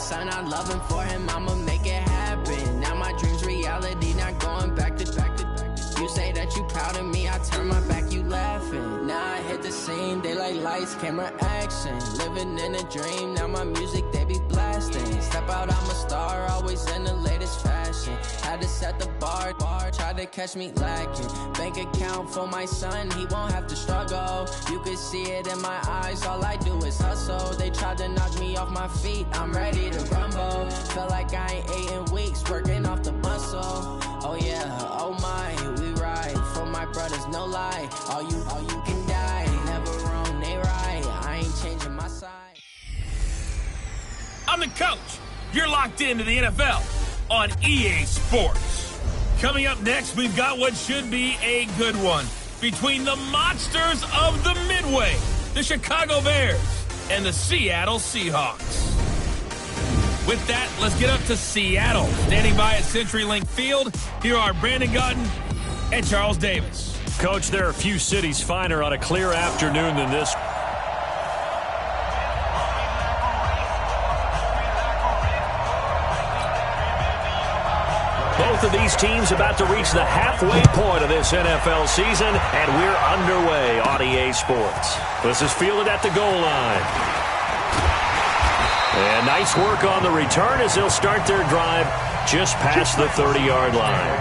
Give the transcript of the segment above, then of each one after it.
son, I love him for him, I'ma make it happen. Now my dream's reality, not going back to. You say that you proud of me, I turn my back, you laughing. Now I hit the scene, they like lights, camera, action. Living in a dream, now my music, they be blasting. Step out, I'm a star, always in the latest fashion. Had to set the bar, try to catch me lacking. Bank account for my son, he won't have to struggle. You can see it in my eyes, all I do is hustle. They tried to knock me off my feet, I'm ready to rumble. Feel like I ain't ate in weeks, working off the muscle. Oh yeah, oh my, we ride for my brothers, no lie. All you can die, never wrong, they right. I ain't changing my side. I'm the coach. You're locked into the NFL on EA Sports. Coming up next, we've got what should be a good one between the monsters of the Midway, the Chicago Bears, and the Seattle Seahawks. With that, let's get up to Seattle. Standing by at CenturyLink Field, here are Brandon Gaudin and Charles Davis. Coach, there are few cities finer on a clear afternoon than this. Both of these teams about to reach the halfway point of this NFL season, and we're underway on EA Sports. This is fielded at the goal line. And nice work on the return as they'll start their drive just past the 30-yard line.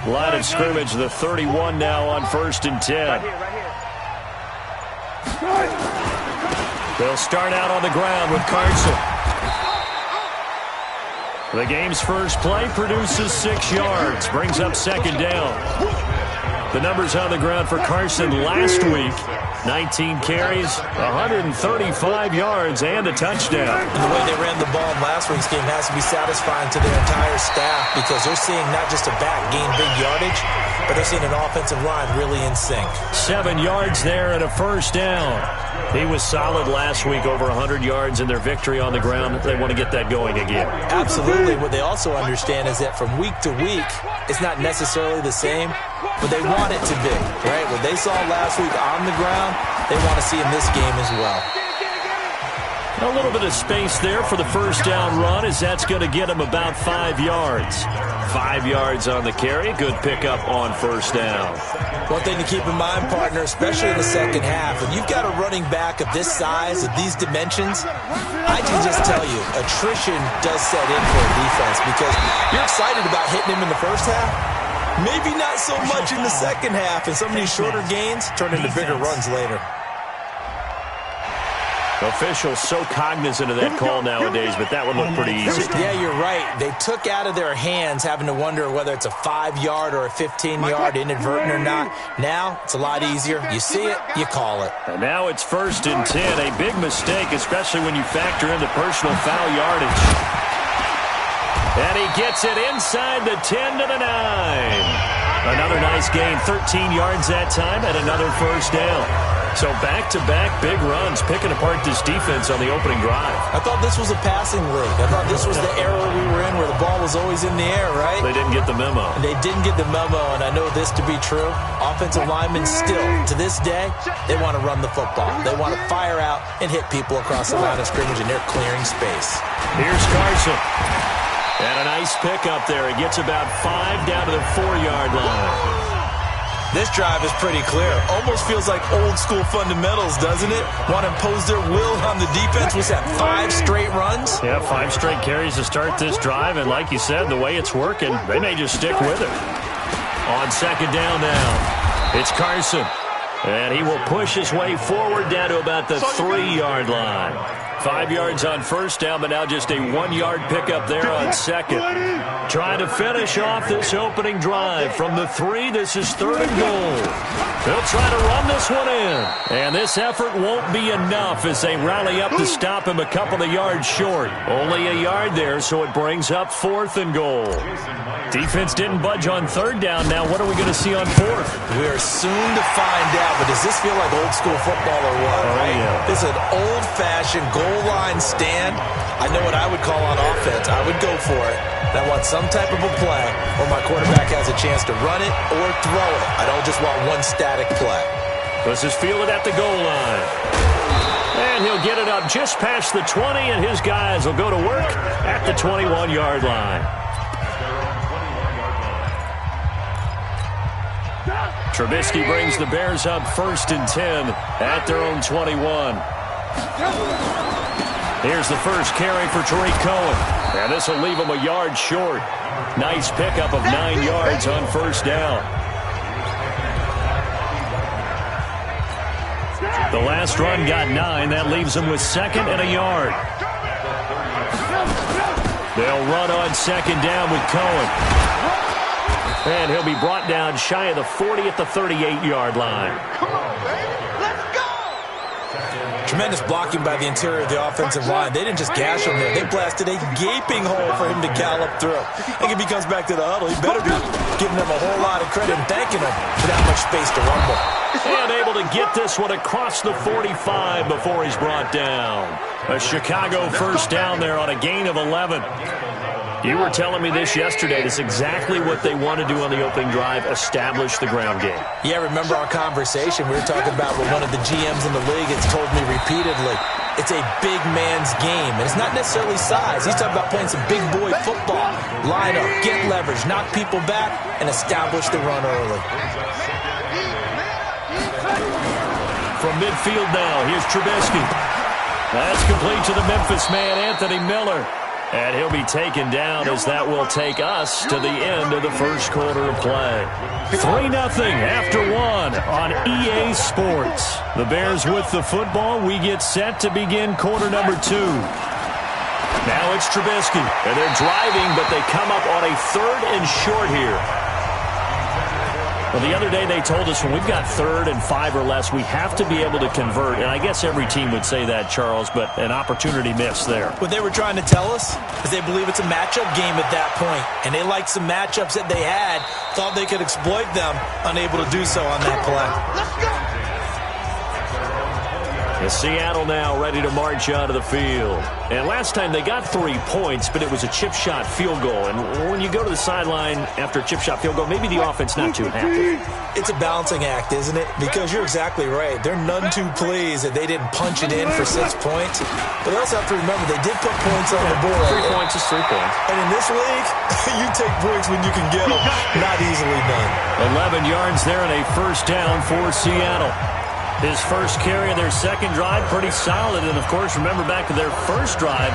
Line of scrimmage, the 31 now on 1st and 10. They'll start out on the ground with Carson. The game's first play produces 6 yards, brings up 2nd down. The numbers on the ground for Carson last week: 19 carries, 135 yards, and a touchdown. And the way they ran the ball in last week's game has to be satisfying to their entire staff, because they're seeing not just a back gain big yardage, but they're seeing an offensive line really in sync. 7 yards there and a 1st down. He was solid last week, over 100 yards in their victory on the ground. They want to get that going again. Absolutely. What they also understand is that from week to week, it's not necessarily the same, but they want it to be, right? What they saw last week on the ground, they want to see in this game as well. A little bit of space there for the 1st down run, as that's going to get him about 5 yards. 5 yards on the carry. Good pickup on 1st down. One thing to keep in mind, partner, especially in the second half, when you've got a running back of this size, of these dimensions, I can just tell you, attrition does set in for a defense, because you're excited about hitting him in the first half. Maybe not so much in the second half, and some of these shorter gains turn into bigger runs later. Officials so cognizant of that call nowadays, but that one looked pretty easy. Yeah, you're right. They took out of their hands having to wonder whether it's a 5-yard or a 15-yard, inadvertent or not. Now, it's a lot easier. You see it, you call it. And now it's 1st and 10. A big mistake, especially when you factor in the personal foul yardage. And he gets it inside the 10 to the 9. Another nice gain, 13 yards that time, and another 1st down. So back-to-back big runs, picking apart this defense on the opening drive. I thought this was a passing league. I thought this was the era we were in where the ball was always in the air, right? They didn't get the memo. They didn't get the memo, and I know this to be true. Offensive linemen still, to this day, they want to run the football. They want to fire out and hit people across the line of scrimmage, and they're clearing space. Here's Carson. And a nice pickup there. He gets about 5 down to the 4-yard line. This drive is pretty clear. Almost feels like old-school fundamentals, doesn't it? Want to impose their will on the defense. Was that 5 straight runs? Yeah, 5 straight carries to start this drive. And like you said, the way it's working, they may just stick with it. On 2nd down now, it's Carson. And he will push his way forward down to about the 3-yard line. 5 yards on 1st down, but now just a 1-yard pickup there on 2nd. Trying to finish off this opening drive from the 3. This is 3rd and goal. They'll try to run this one in. And this effort won't be enough as they rally up to stop him a couple of yards short. Only a yard there, so it brings up 4th and goal. Defense didn't budge on third down. Now what are we going to see on fourth? We are soon to find out, but does this feel like old school football or what? Oh, right? Yeah. This is an old-fashioned goal line stand. I know what I would call on offense. I would go for it. And I want some type of a play where my quarterback has a chance to run it or throw it. I don't just want one static play. This is fielded at the goal line. And he'll get it up just past the 20, and his guys will go to work at the 21-yard line. Trubisky brings the Bears up 1st and 10 at their own 21. Here's the first carry for Tariq Cohen. And this will leave him a yard short. Nice pickup of 9 yards on first down. The last run got 9. That leaves him with 2nd and a yard. They'll run on 2nd down with Cohen. And he'll be brought down shy of the 40 at the 38-yard line. Come on, man. Let's go! Tremendous blocking by the interior of the offensive line. They didn't just gash him there. They blasted a gaping hole for him to gallop through. I think if he comes back to the huddle, he better be giving them a whole lot of credit and thanking them for that much space to run with. And able to get this one across the 45 before he's brought down. A Chicago first down there on a gain of 11. You were telling me this yesterday. That's exactly what they want to do on the opening drive, establish the ground game. Yeah, remember our conversation? We were talking about what one of the GMs in the league has told me repeatedly. It's a big man's game, and it's not necessarily size. He's talking about playing some big boy football. Line up, get leverage, knock people back, and establish the run early. From midfield now, here's Trubisky. That's complete to the Memphis man, Anthony Miller. And he'll be taken down as that will take us to the end of the first quarter of play. 3-0 after 1 on EA Sports. The Bears with the football. We get set to begin quarter number 2. Now it's Trubisky. And they're driving, but they come up on a 3rd and short here. Well, the other day they told us when we've got 3rd and 5 or less, we have to be able to convert. And I guess every team would say that, Charles, but an opportunity missed there. What they were trying to tell us is they believe it's a matchup game at that point. And they liked some matchups that they had, thought they could exploit them, unable to do so on that play. Let's go! And Seattle now ready to march onto the field. And last time they got 3 points, but it was a chip shot field goal. And when you go to the sideline after a chip shot field goal, maybe the offense not too happy. It's a balancing act, isn't it? Because you're exactly right. They're none too pleased that they didn't punch it in for 6 points. But they also have to remember they did put points on the board. 3 points is 3 points. And in this league, you take points when you can get them. Not easily done. 11 yards there and a first down for Seattle. His first carry of their second drive, pretty solid. And, of course, remember back to their first drive,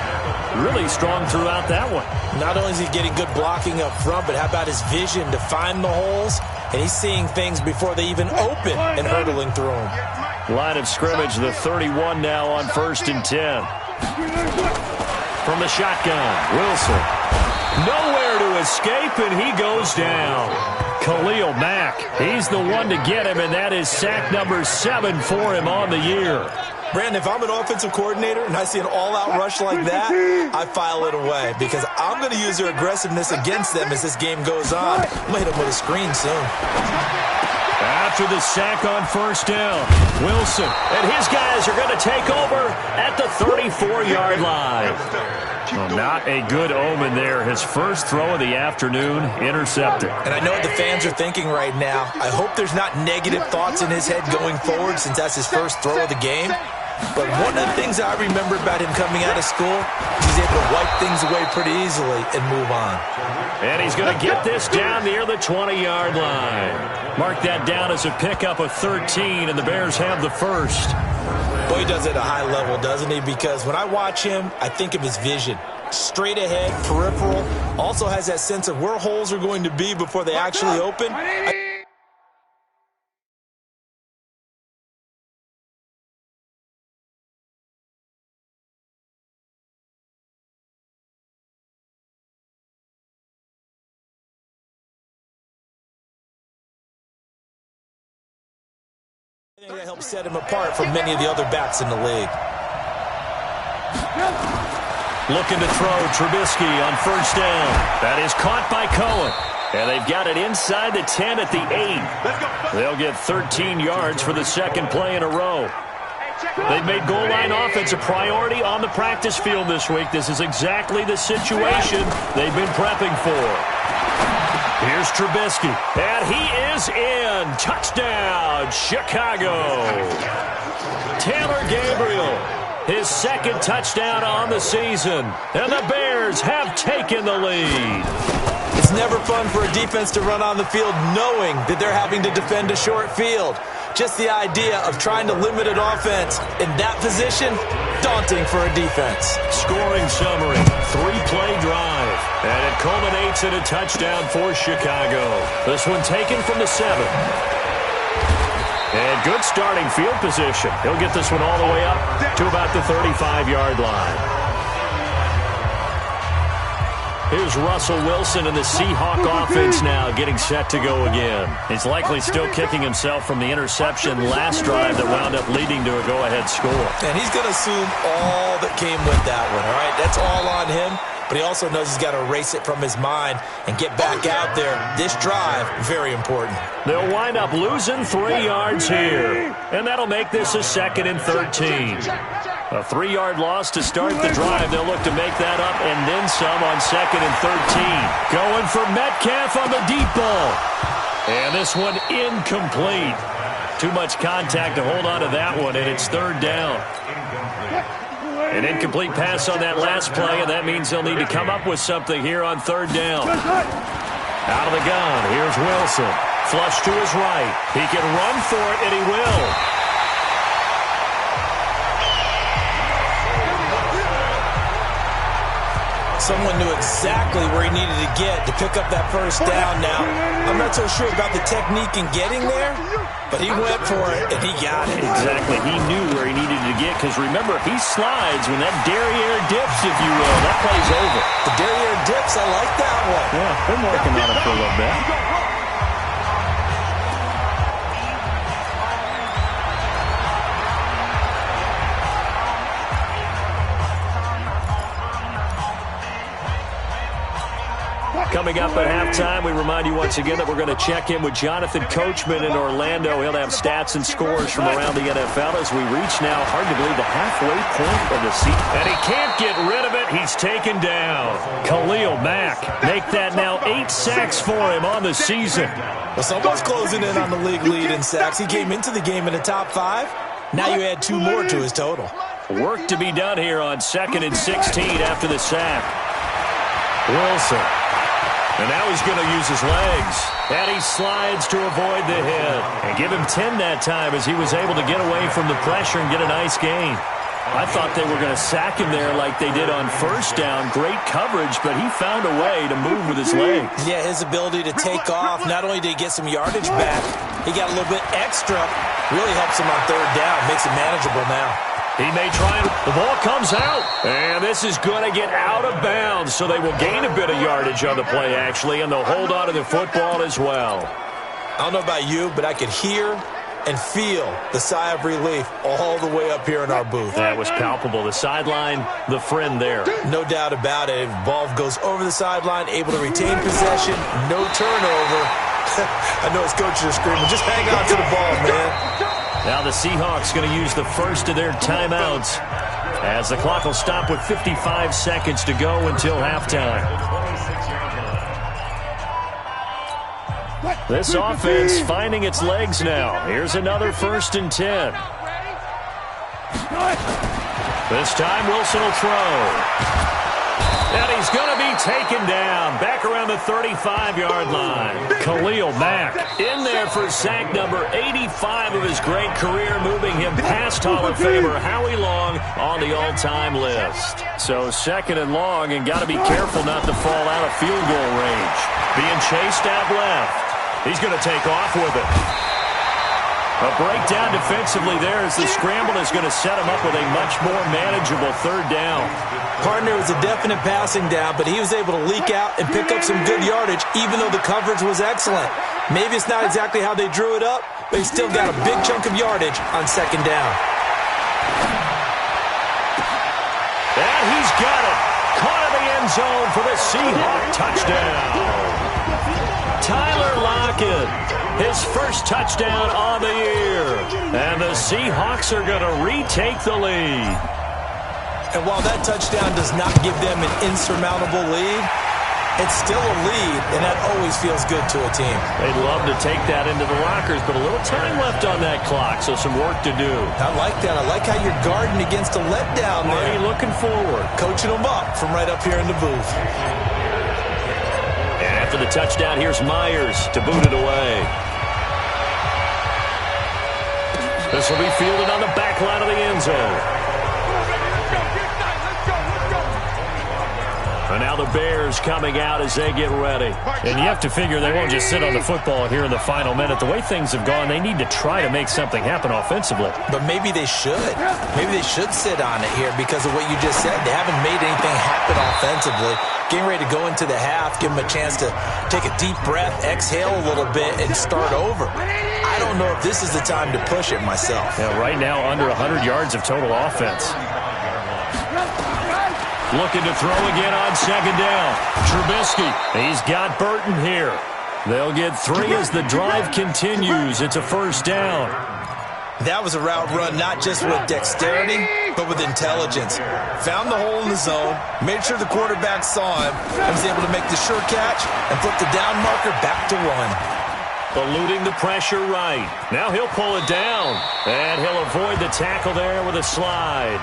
really strong throughout that one. Not only is he getting good blocking up front, but how about his vision to find the holes? And he's seeing things before they even open and hurtling through them. Line of scrimmage, the 31 now on 1st and 10. From the shotgun, Wilson. Nowhere to escape, and he goes down. Khalil Mack, he's the one to get him, and that is sack number 7 for him on the year. Brandon, if I'm an offensive coordinator and I see an all-out rush like that, I file it away because I'm going to use their aggressiveness against them as this game goes on. I'm going to hit them with a screen soon. After the sack on first down, Wilson and his guys are going to take over at the 34-yard line. Well, not a good omen there. His first throw of the afternoon intercepted. And I know what the fans are thinking right now. I hope there's not negative thoughts in his head going forward since that's his first throw of the game. But one of the things I remember about him coming out of school, he's able to wipe things away pretty easily and move on. And he's going to get this down near the 20-yard line. Mark that down as a pickup of 13, and the Bears have the first. Boy, he does it at a high level, doesn't he? Because when I watch him, I think of his vision. Straight ahead, peripheral. Also has that sense of where holes are going to be before they actually open. That helps set him apart from many of the other backs in the league. Looking to throw Trubisky on first down. That is caught by Cohen. And they've got it inside the 10 at the 8. They'll get 13 yards for the second play in a row. They've made goal line offense a priority on the practice field this week. This is exactly the situation they've been prepping for. Here's Trubisky, and he is in. Touchdown, Chicago. Taylor Gabriel, his second touchdown on the season, and the Bears have taken the lead. It's never fun for a defense to run on the field knowing that they're having to defend a short field. Just the idea of trying to limit an offense in that position, daunting for a defense. Scoring summary, 3-play drive, and it culminates in a touchdown for Chicago. This one taken from the 7. And good starting field position. He'll get this one all the way up to about the 35-yard line. Here's Russell Wilson and the Seahawk offense now getting set to go again. He's likely still kicking himself from the interception last drive that wound up leading to a go-ahead score. And he's going to assume all that came with that one, all right? That's all on him, but he also knows he's got to erase it from his mind and get back out there. This drive, very important. They'll wind up losing 3 yards here, and that'll make this a 2nd and 13. A 3-yard loss to start the drive. They'll look to make that up and then some on 2nd and 13. Going for Metcalf on the deep ball. And this one incomplete. Too much contact to hold on to that one, and it's 3rd down. An incomplete pass on that last play, and that means they'll need to come up with something here on 3rd down. Out of the gun, here's Wilson. Flush to his right. He can run for it, and he will. Someone knew exactly where he needed to get to pick up that first down. Now, I'm not so sure about the technique in getting there, but he went for it, and he got it. Exactly. He knew where he needed to get, because remember, if he slides, when that derriere dips, if you will, that play's over. The derriere dips, I like that one. Yeah, been working on it for a little bit. Coming up at halftime, we remind you once again that we're going to check in with Jonathan Coachman in Orlando. He'll have stats and scores from around the NFL as we reach now, hard to believe, the halfway point of the season. And he can't get rid of it. He's taken down. Khalil Mack, make that now 8 sacks for him on the season. Well, someone's closing in on the league lead in sacks. He came into the game in the top 5. Now you add 2 more to his total. Work to be done here on 2nd and 16 after the sack. Wilson. And now he's going to use his legs. And he slides to avoid the hit. And give him 10 that time as he was able to get away from the pressure and get a nice gain. I thought they were going to sack him there like they did on 1st down. Great coverage, but he found a way to move with his legs. Yeah, his ability to take off, not only did he get some yardage back, he got a little bit extra. Really helps him on 3rd down. Makes it manageable now. He may try and the ball comes out. And this is going to get out of bounds, so they will gain a bit of yardage on the play, actually, and they'll hold on to the football as well. I don't know about you, but I could hear and feel the sigh of relief all the way up here in our booth. That was palpable. The sideline, the friend there. No doubt about it. Ball goes over the sideline, able to retain possession, no turnover. I know his coaches are screaming, just hang on to the ball, man. Now the Seahawks going to use the first of their timeouts as the clock will stop with 55 seconds to go until halftime. This offense finding its legs now. Here's another 1st and 10. This time Wilson will throw. And he's going to be taken down back around the 35-yard line. Khalil Mack in there for sack number 85 of his great career, moving him past Hall of Famer Howie Long on the all-time list. So 2nd and long, and got to be careful not to fall out of field goal range. Being chased out left. He's going to take off with it. A breakdown defensively there as the scramble is going to set him up with a much more manageable 3rd down. Partner was a definite passing down, but he was able to leak out and pick up some good yardage, even though the coverage was excellent. Maybe it's not exactly how they drew it up, but he still got a big chunk of yardage on 2nd down. And he's got it. Caught in the end zone for the Seahawk touchdown. Tyler Lockett, his first touchdown on the year. And the Seahawks are going to retake the lead. And while that touchdown does not give them an insurmountable lead, it's still a lead, and that always feels good to a team. They'd love to take that into the lockers, but a little time left on that clock, so some work to do. I like that. I like how you're guarding against a letdown there. Marty looking forward. Coaching them up from right up here in the booth. And after the touchdown, here's Myers to boot it away. This will be fielded on the back line of the end zone. And now the Bears coming out as they get ready. And you have to figure they won't just sit on the football here in the final minute. The way things have gone, they need to try to make something happen offensively. But maybe they should. Maybe they should sit on it here because of what you just said. They haven't made anything happen offensively. Getting ready to go into the half, give them a chance to take a deep breath, exhale a little bit, and start over. I don't know if this is the time to push it myself. Yeah, right now, under 100 yards of total offense. Looking to throw again on second down. Trubisky, he's got Burton here. They'll get 3 as the drive continues. It's a first down. That was a route run not just with dexterity, but with intelligence. Found the hole in the zone, made sure the quarterback saw him, and was able to make the sure catch and flip the down marker back to 1. Eluding the pressure right. Now he'll pull it down, and he'll avoid the tackle there with a slide.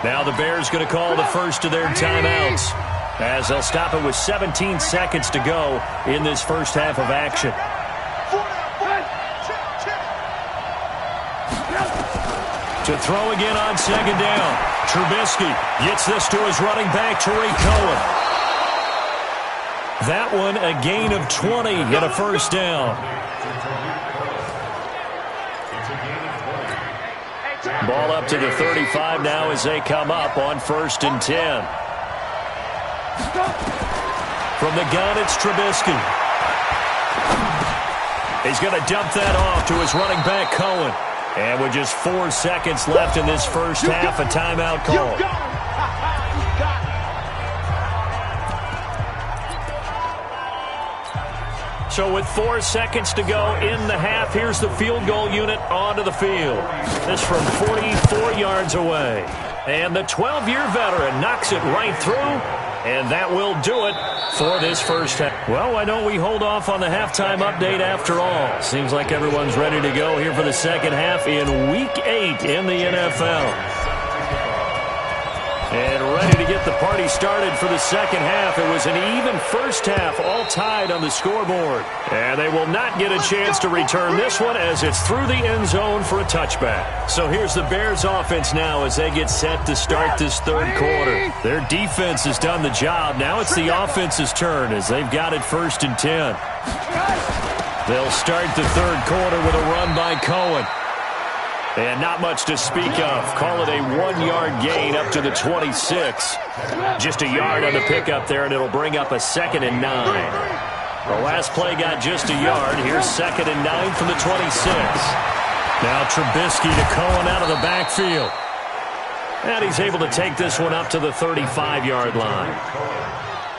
Now the Bears going to call the first of their timeouts as they'll stop it with 17 seconds to go in this first half of action. To throw again on second down. Trubisky gets this to his running back, Tariq Cohen. That one a gain of 20 and a first down. Ball up to the 35 now as they come up on 1st and 10. From the gun, it's Trubisky. He's going to dump that off to his running back, Cohen. And with just 4 seconds left in this first half, a timeout call. So with 4 seconds to go in the half, here's the field goal unit onto the field. This from 44 yards away. And the 12-year veteran knocks it right through, and that will do it for this first half. Well, why don't we hold off on the halftime update after all? Seems like everyone's ready to go here for the second half in Week 8 in the NFL. And ready to get the party started for the second half. It was an even first half, all tied on the scoreboard. And they will not get a chance to return this one as it's through the end zone for a touchback. So here's the Bears offense now as they get set to start this third quarter. Their defense has done the job. Now it's the offense's turn as they've got it 1st and 10. They'll start the third quarter with a run by Cohen. And not much to speak of. Call it a 1-yard gain up to the 26. Just a yard on the pickup there, and it'll bring up a 2nd and 9. The last play got just a yard. Here's 2nd and 9 from the 26. Now Trubisky to Cohen out of the backfield. And he's able to take this one up to the 35-yard line.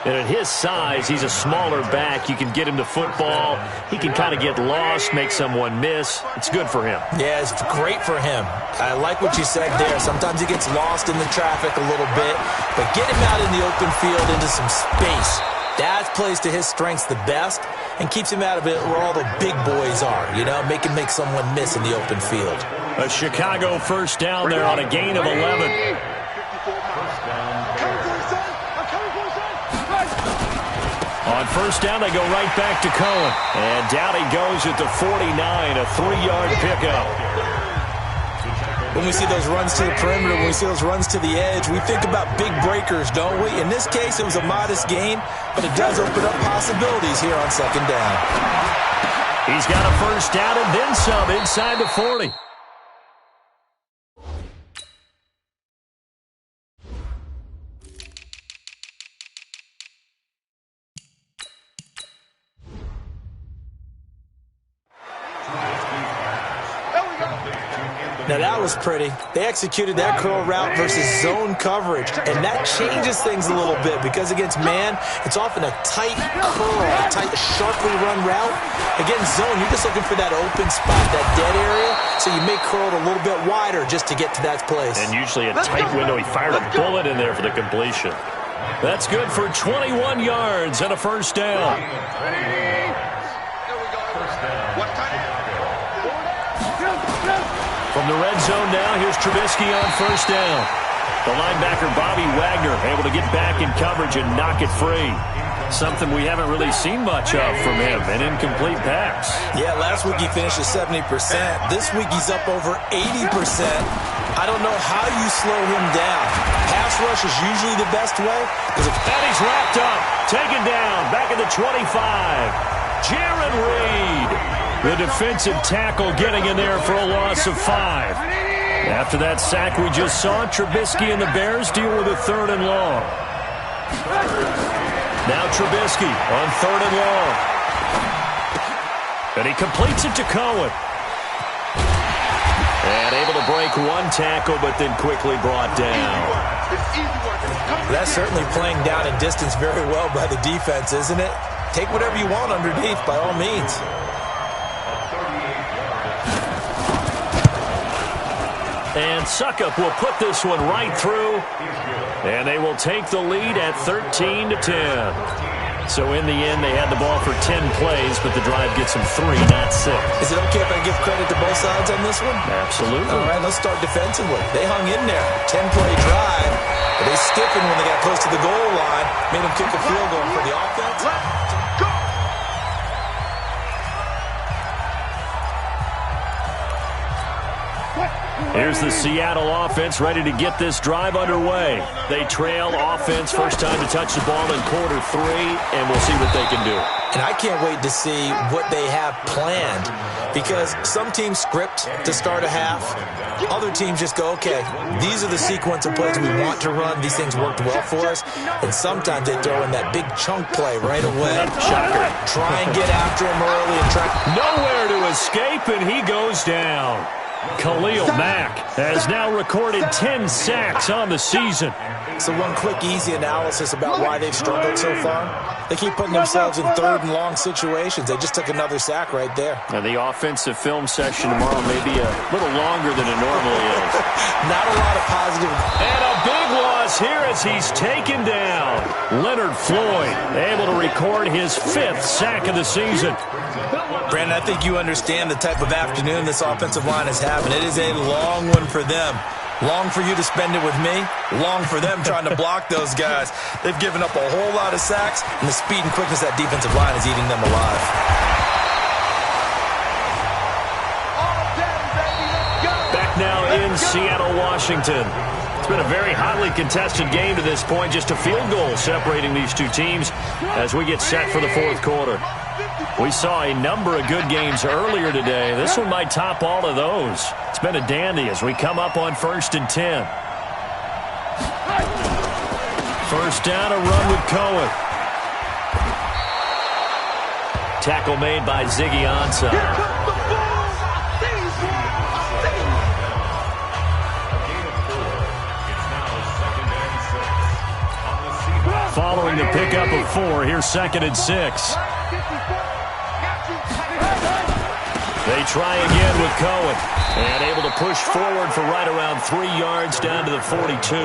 And at his size, he's a smaller back. You can get him to football. He can kind of get lost, make someone miss. It's good for him. Yeah, it's great for him. I like what you said there. Sometimes he gets lost in the traffic a little bit, but get him out in the open field into some space. That plays to his strengths the best and keeps him out of it where all the big boys are, you know, make him make someone miss in the open field. A Chicago first down there on a gain of 11. On first down, they go right back to Cohen. And down he goes at the 49, a 3-yard pickup. When we see those runs to the perimeter, when we see those runs to the edge, we think about big breakers, don't we? In this case, it was a modest gain, but it does open up possibilities here on second down. He's got a first down and then some inside the 40. Now that was pretty. They executed that curl route versus zone coverage, and that changes things a little bit because against man, it's often a tight curl, a tight, sharply run route. Against zone, you're just looking for that open spot, that dead area, so you may curl it a little bit wider just to get to that place. And usually a tight window. He fired a bullet in there for the completion. That's good for 21 yards and a first down. From the red zone now, here's Trubisky on first down. The linebacker, Bobby Wagner, able to get back in coverage and knock it free. Something we haven't really seen much of from him, an incomplete pass. Yeah, last week he finished at 70%. This week he's up over 80%. I don't know how you slow him down. Pass rush is usually the best way. And he's wrapped up, taken down, back at the 25. Jaron Reed, the defensive tackle, getting in there for a loss of 5. After that sack we just saw, Trubisky and the Bears deal with a 3rd and long. Now Trubisky on 3rd and long. And he completes it to Cohen. And able to break one tackle, but then quickly brought down. That's certainly playing down in distance very well by the defense, isn't it? Take whatever you want underneath, by all means. And Suckup will put this one right through. And they will take the lead at 13-10. So in the end, they had the ball for 10 plays, but the drive gets them 3, not 6. Is it okay if I give credit to both sides on this one? Absolutely. All right, let's start defensively. They hung in there. 10-play drive. But they stiffened when they got close to the goal line. Made them kick a field goal for the offense. Here's the Seattle offense ready to get this drive underway. They trail offense, first time to touch the ball in quarter 3, and we'll see what they can do. And I can't wait to see what they have planned, because some teams script to start a half. Other teams just go, okay, these are the sequence of plays we want to run. These things worked well for us. And sometimes they throw in that big chunk play right away. Shocker. Try and get after him early and try. Nowhere to escape, and he goes down. Khalil Mack has now recorded 10 sacks on the season. So one quick, easy analysis about why they've struggled so far. They keep putting themselves in 3rd and long situations. They just took another sack right there. Now the offensive film session tomorrow may be a little longer than it normally is. Not a lot of positive. And a big loss here as he's taken down. Leonard Floyd able to record his 5th sack of the season. Brandon, I think you understand the type of afternoon this offensive line is having. It is a long one for them. Long for you to spend it with me. Long for them trying to block those guys. They've given up a whole lot of sacks, and the speed and quickness of that defensive line is eating them alive. Back now in Seattle, Washington. It's been a very hotly contested game to this point. Just a field goal separating these two teams as we get set for the 4th quarter. We saw a number of good games earlier today. This one might top all of those. It's been a dandy as we come up on 1st and 10. First down, a run with Cohen. Tackle made by Ziggy Ansah. Following the pickup of 4, here's 2nd and 6. They try again with Cohen. And able to push forward for right around 3 yards down to the 42.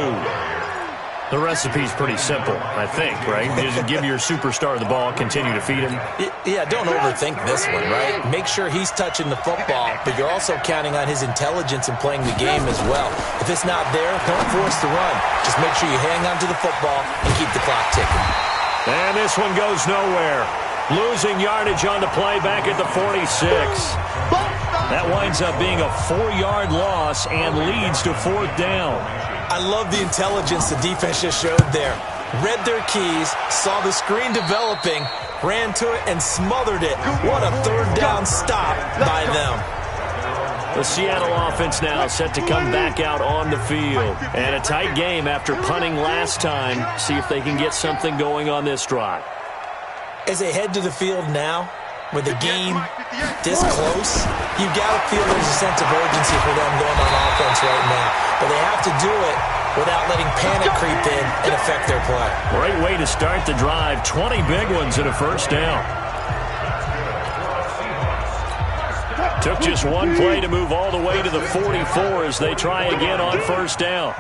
The recipe's pretty simple, I think, right? Just give your superstar the ball, continue to feed him. Yeah, don't overthink this one, right? Make sure he's touching the football, but you're also counting on his intelligence in playing the game as well. If it's not there, don't force the run. Just make sure you hang on to the football and keep the clock ticking. And this one goes nowhere. Losing yardage on the play back at the 46. That winds up being a 4-yard loss and leads to 4th down. I love the intelligence the defense just showed there. Read their keys, saw the screen developing, ran to it, and smothered it. What a 3rd down stop by them. The Seattle offense now set to come back out on the field. And a tight game after punting last time. See if they can get something going on this drive. As they head to the field now, with a game this close, you got to feel there's a sense of urgency for them going on offense right now. But they have to do it without letting panic creep in and affect their play. Great way to start the drive. 20 big ones and a first down. Took just one play to move all the way to the 44 as they try again on first down.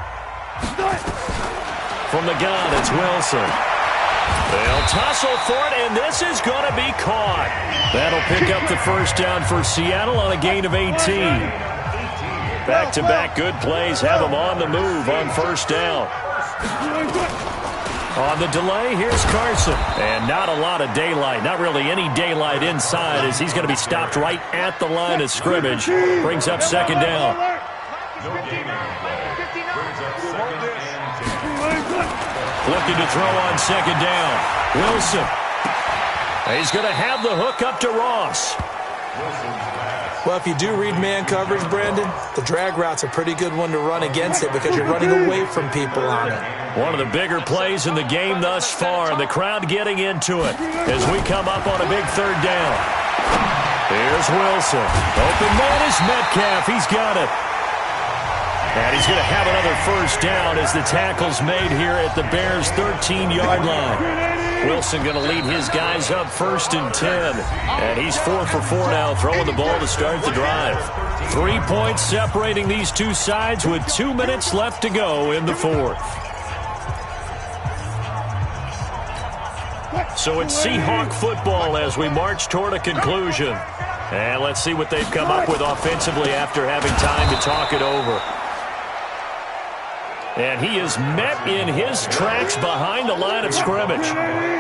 From the gun, it's Wilson. They'll tussle for it, and this is going to be caught. That'll pick up the first down for Seattle on a gain of 18. Back-to-back good plays have them on the move on first down. On the delay, here's Carson. And not a lot of daylight, not really any daylight inside as he's going to be stopped right at the line of scrimmage. Brings up second down. Looking to throw on second down. Wilson. He's going to have the hook up to Ross. Well, if you do read man coverage, Brandon, the drag route's a pretty good one to run against it because you're running away from people on it. One of the bigger plays in the game thus far, and the crowd getting into it as we come up on a big third down. Here's Wilson. Open man is Metcalf. He's got it. And he's going to have another first down as the tackle's made here at the Bears' 13-yard line. Wilson going to lead his guys up first and 10. And he's 4 for 4 now, throwing the ball to start the drive. 3 points separating these two sides with 2 minutes left to go in the fourth. So it's Seahawk football as we march toward a conclusion. And let's see what they've come up with offensively after having time to talk it over. And he is met in his tracks behind the line of scrimmage.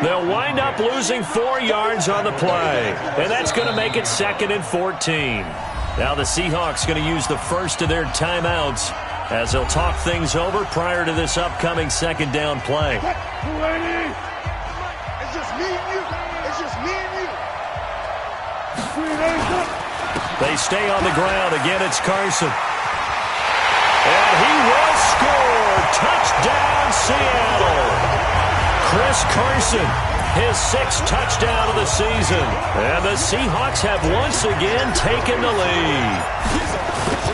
They'll wind up losing 4 yards on the play. And that's going to make it 2nd and 14. Now the Seahawks going to use the first of their timeouts as they'll talk things over prior to this upcoming second down play. It's just me and you. It's just me and you. They stay on the ground. Again, it's Carson. And he will score. Touchdown, Seattle. Chris Carson, his 6th touchdown of the season. And the Seahawks have once again taken the lead.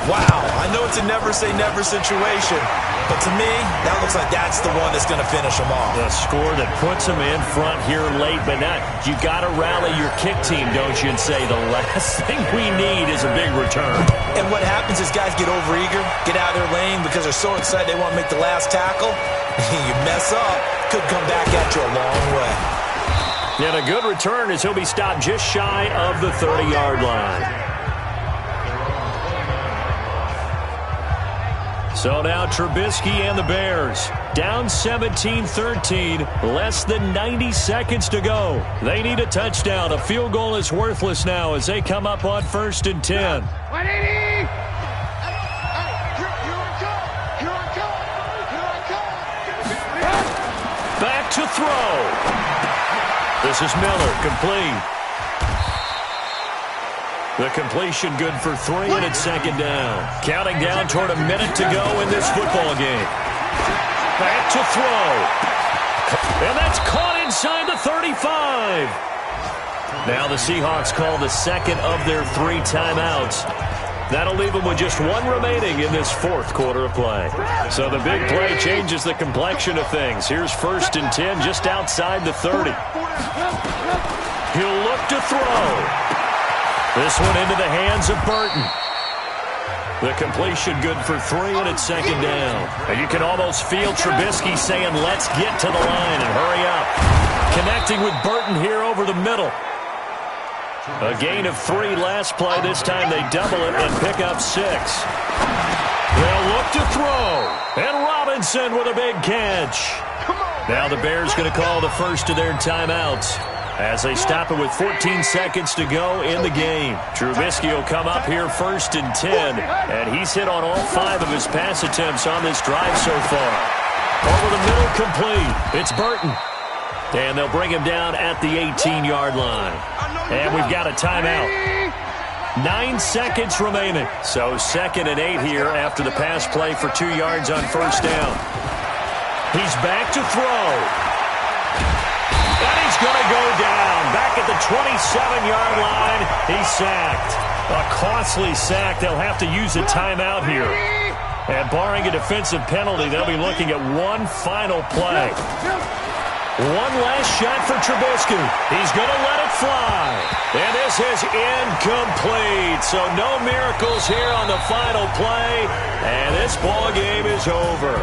Wow, I know it's a never-say-never situation, but to me, that looks like that's the one that's going to finish them off. The score that puts them in front here late, but not. You got to rally your kick team, don't you, and say the last thing we need is a big return. And what happens is guys get overeager, get out of their lane because they're so excited they want to make the last tackle. You mess up, could come back at you a long way. And a good return as he'll be stopped just shy of the 30-yard line. So now Trubisky and the Bears down 17-13, less than 90 seconds to go. They need a touchdown. A field goal is worthless now as they come up on 1st and 10. 180! Back to throw. This is Miller, complete. The completion good for 3, and it's 2nd down. Counting down toward a minute to go in this football game. Back to throw. And that's caught inside the 35. Now the Seahawks call the 2nd of their 3 timeouts. That'll leave them with just 1 remaining in this 4th quarter of play. So the big play changes the complexion of things. Here's 1st and 10 just outside the 30. He'll look to throw. This one into the hands of Burton. The completion good for 3, and it's 2nd down. And you can almost feel Trubisky saying, let's get to the line and hurry up. Connecting with Burton here over the middle. A gain of 3 last play. This time they double it and pick up 6. They'll look to throw. And Robinson with a big catch. Now the Bears going to call the first of their timeouts as they stop it with 14 seconds to go in the game. Trubisky will come up here 1st and 10, and he's hit on all 5 of his pass attempts on this drive so far. Over the middle, complete. It's Burton. And they'll bring him down at the 18-yard line. And we've got a timeout. 9 seconds remaining. So 2nd and 8 here after the pass play for 2 yards on 1st down. He's back to throw. And he's going to go down. Back at the 27-yard line, he's sacked. A costly sack. They'll have to use a timeout here. And barring a defensive penalty, they'll be looking at one final play. One last shot for Trubisky. He's going to let it fly. And this is incomplete. So no miracles here on the final play. And this ball game is over.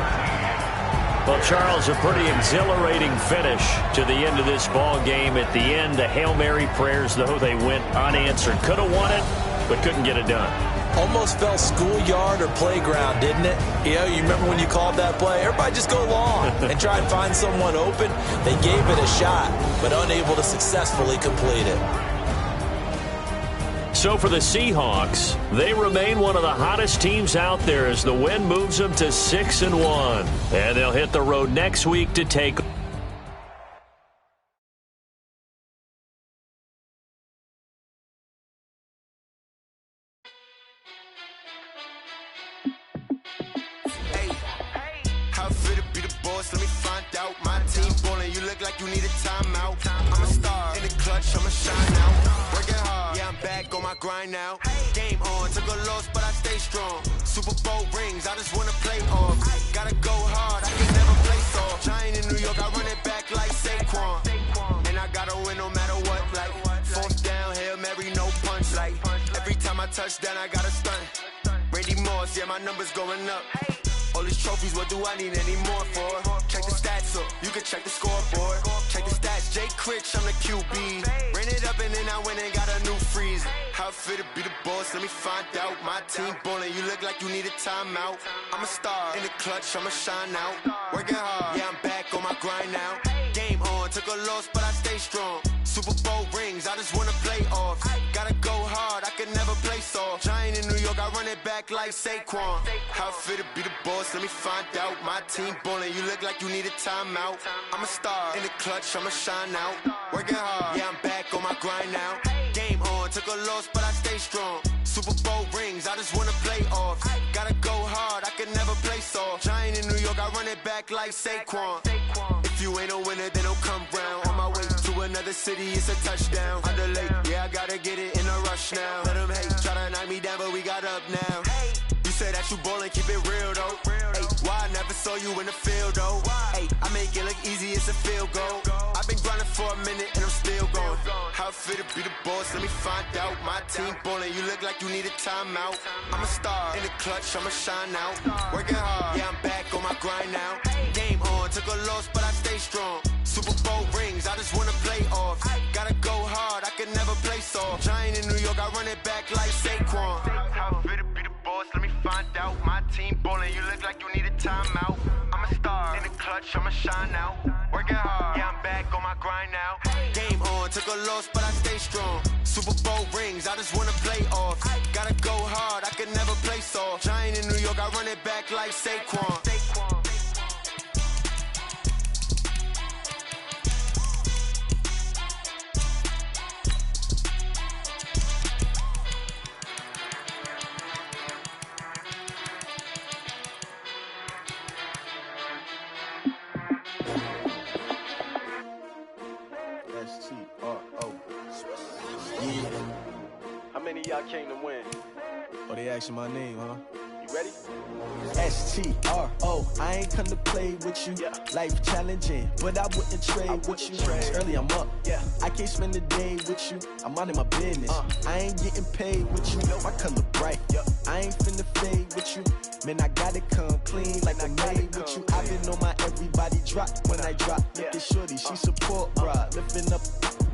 Well, Charles, a pretty exhilarating finish to the end of this ball game. At the end, the Hail Mary prayers, though, they went unanswered. Could have won it, but couldn't get it done. Almost felt schoolyard or playground, didn't it? You remember when you called that play? Everybody just go long and try and find someone open. They gave it a shot, but unable to successfully complete it. So for the Seahawks, they remain one of the hottest teams out there as the win moves them to 6-1. And they'll hit the road next week to take How fit to be the boss? Let me find out. My team ballin', you look like you need a timeout. I'm a star in the clutch, I'ma shine out. Working hard, yeah, I'm back on my grind now. Game on, took a loss, but I stay strong. Super Bowl rings, I just wanna play off. Gotta go hard, I can never play soft. Giant in New York, I run it back like Saquon. And I gotta win no matter what, like fourth down, Hail Mary, no punch. Like every time I touch down, I gotta stunt. Randy Moss, yeah, my numbers going up. All these trophies, what do I need any more for? Check the stats up, you can check the scoreboard. Check the stats, Jay Critch, I'm the QB. Ran it up and then I went and got a new freeze. How fit to be the boss, let me find out. My team ballin', you look like you need a timeout. I'm a star in the clutch, I'ma shine out. Working hard, yeah, I'm back on my grind now. Game on, took a loss, but I stay strong. Super Bowl rings, I just wanna play off. Gotta go hard, I can never play soft. Giant in New York, I run it back like Saquon. How fit to be the boss, let me find out. My team ballin', you look like you need a timeout. I'm a star in the clutch, I'ma shine out. Working hard, yeah, I'm back on my grind now. Game on, took a loss, but I stay strong. Super Bowl rings, I just wanna play off. Gotta go hard, I can never play soft. Giant in New York, I run it back like Saquon. If you ain't a winner, then don't come round. On my way to another city, it's a touchdown. Under late, yeah, I gotta get it in a rush now. Let them hate, try to knock me down, but we got up now. You say that you ballin', keep it real though. Hey, why I never saw you in the field though? Hey, I make it look easy, it's a field goal. I've been grinding for a minute and I'm still going. How fit to be the boss, let me find out. My team ballin', you look like you need a timeout. I'm a star in the clutch, I'ma shine out. Working hard, yeah, I'm back on my grind now. Game on, took a loss, but I stay strong. Super Bowl rings, I just wanna play off. Gotta go hard, I can never play soft. Giant in New York, I run it back like Saquon. How fit to be the boss, let me find out. My team ballin', you look like you need a timeout. I'm a star in the clutch, I'ma shine out. Working hard, yeah, I'm back on my grind now. Game on, took a loss, but I stay strong. Super Bowl rings, I just wanna play off. Gotta go hard, I can never play soft. Giant in New York, I run it back like Saquon. Y'all came to win. Oh, they asking my name, huh? You ready? S-T-R-O, I ain't come to play with you. Yeah. Life challenging, but I wouldn't trade with you. It's early, I'm up. Yeah. I can't spend the day with you. I'm minding my business. I ain't getting paid with you. My color bright. Yeah. I ain't finna fade with you. Man, I gotta come clean like I made with you. I've been on my everybody drop when I drop. Look at shorty, she support, bruh. Lifting up,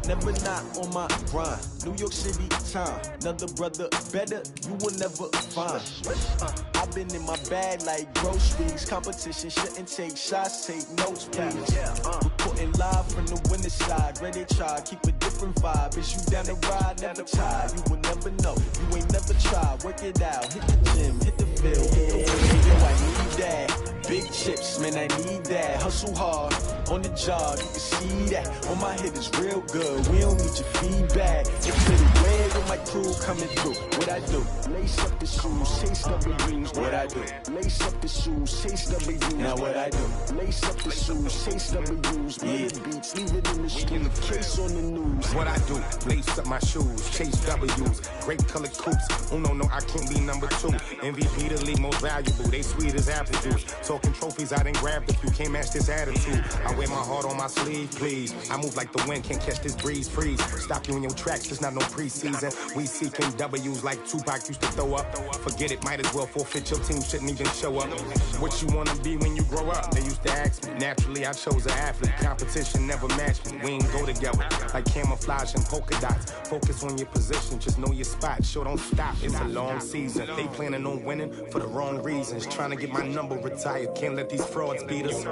never not on my grind. New York City time, another brother better, you will never find. I've been in my bag like groceries. Competition shouldn't take shots, take notes, please. Reporting live from the winning side. Ready to try, keep a different vibe. Is you down the ride, never tired. You will never know, you ain't never tried. Work it out, hit the gym, hit the field, hit the wheel. Yo, I need that. Big chips, man, I need that. Hustle hard on the job, you can see that. On my head is real good, we don't need your feedback. It's pretty red with my crew coming through. What I do? Lace up the shoes, chase W's. What I do? Lace up the shoes, chase W's. Now what I do? Lace up the shoes, chase W's. Yeah. Beats, leave it in the street, case on the news. What I do? Lace up my shoes, chase W's. Great colored coops. Oh no, I can't be number 2. MVP the league most valuable. They sweet as apple juice. Talking trophies, I didn't grab the few. Can't match this attitude. I wear my heart on my sleeve, please. I move like the wind, can't catch this breeze. Freeze. Stop you in your tracks, there's not no preseason. We seeking W's like Tupac used to throw up. Forget it, might as well forfeit. Your team shouldn't even show up. What you wanna be when you grow up? They used to ask me. Naturally, I chose an athlete. Competition never matched me. We ain't go together like camouflage and polka dots. Focus on your position, just know your spot. Sure, don't stop. It's a long season. They planning on winning for the wrong reasons. Trying to get my number retired. Can't let these frauds beat us.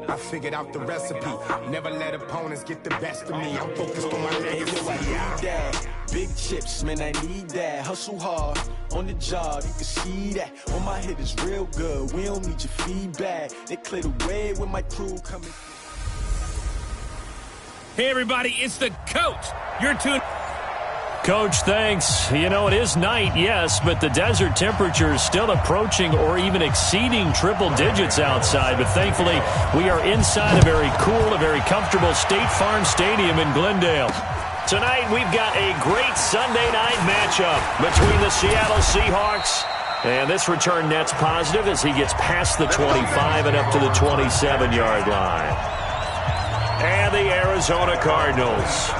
I figured out the recipe. Never let opponents get the best of me. I'm focused on my legacy. I need that. Big chips, man, I need that. Hustle hard on the job, you can see that. On my head is real good, we don't need your feedback. They clear the way with my crew coming through. Hey, everybody, it's the coach. You're tuned. Coach, thanks. You know, it is night, yes, but the desert temperature is still approaching or even exceeding triple digits outside. But thankfully, we are inside a very cool, a very comfortable State Farm Stadium in Glendale. Tonight, we've got a great Sunday night matchup between the Seattle Seahawks, and this return net's positive as he gets past the 25 and up to the 27-yard line. And the Arizona Cardinals.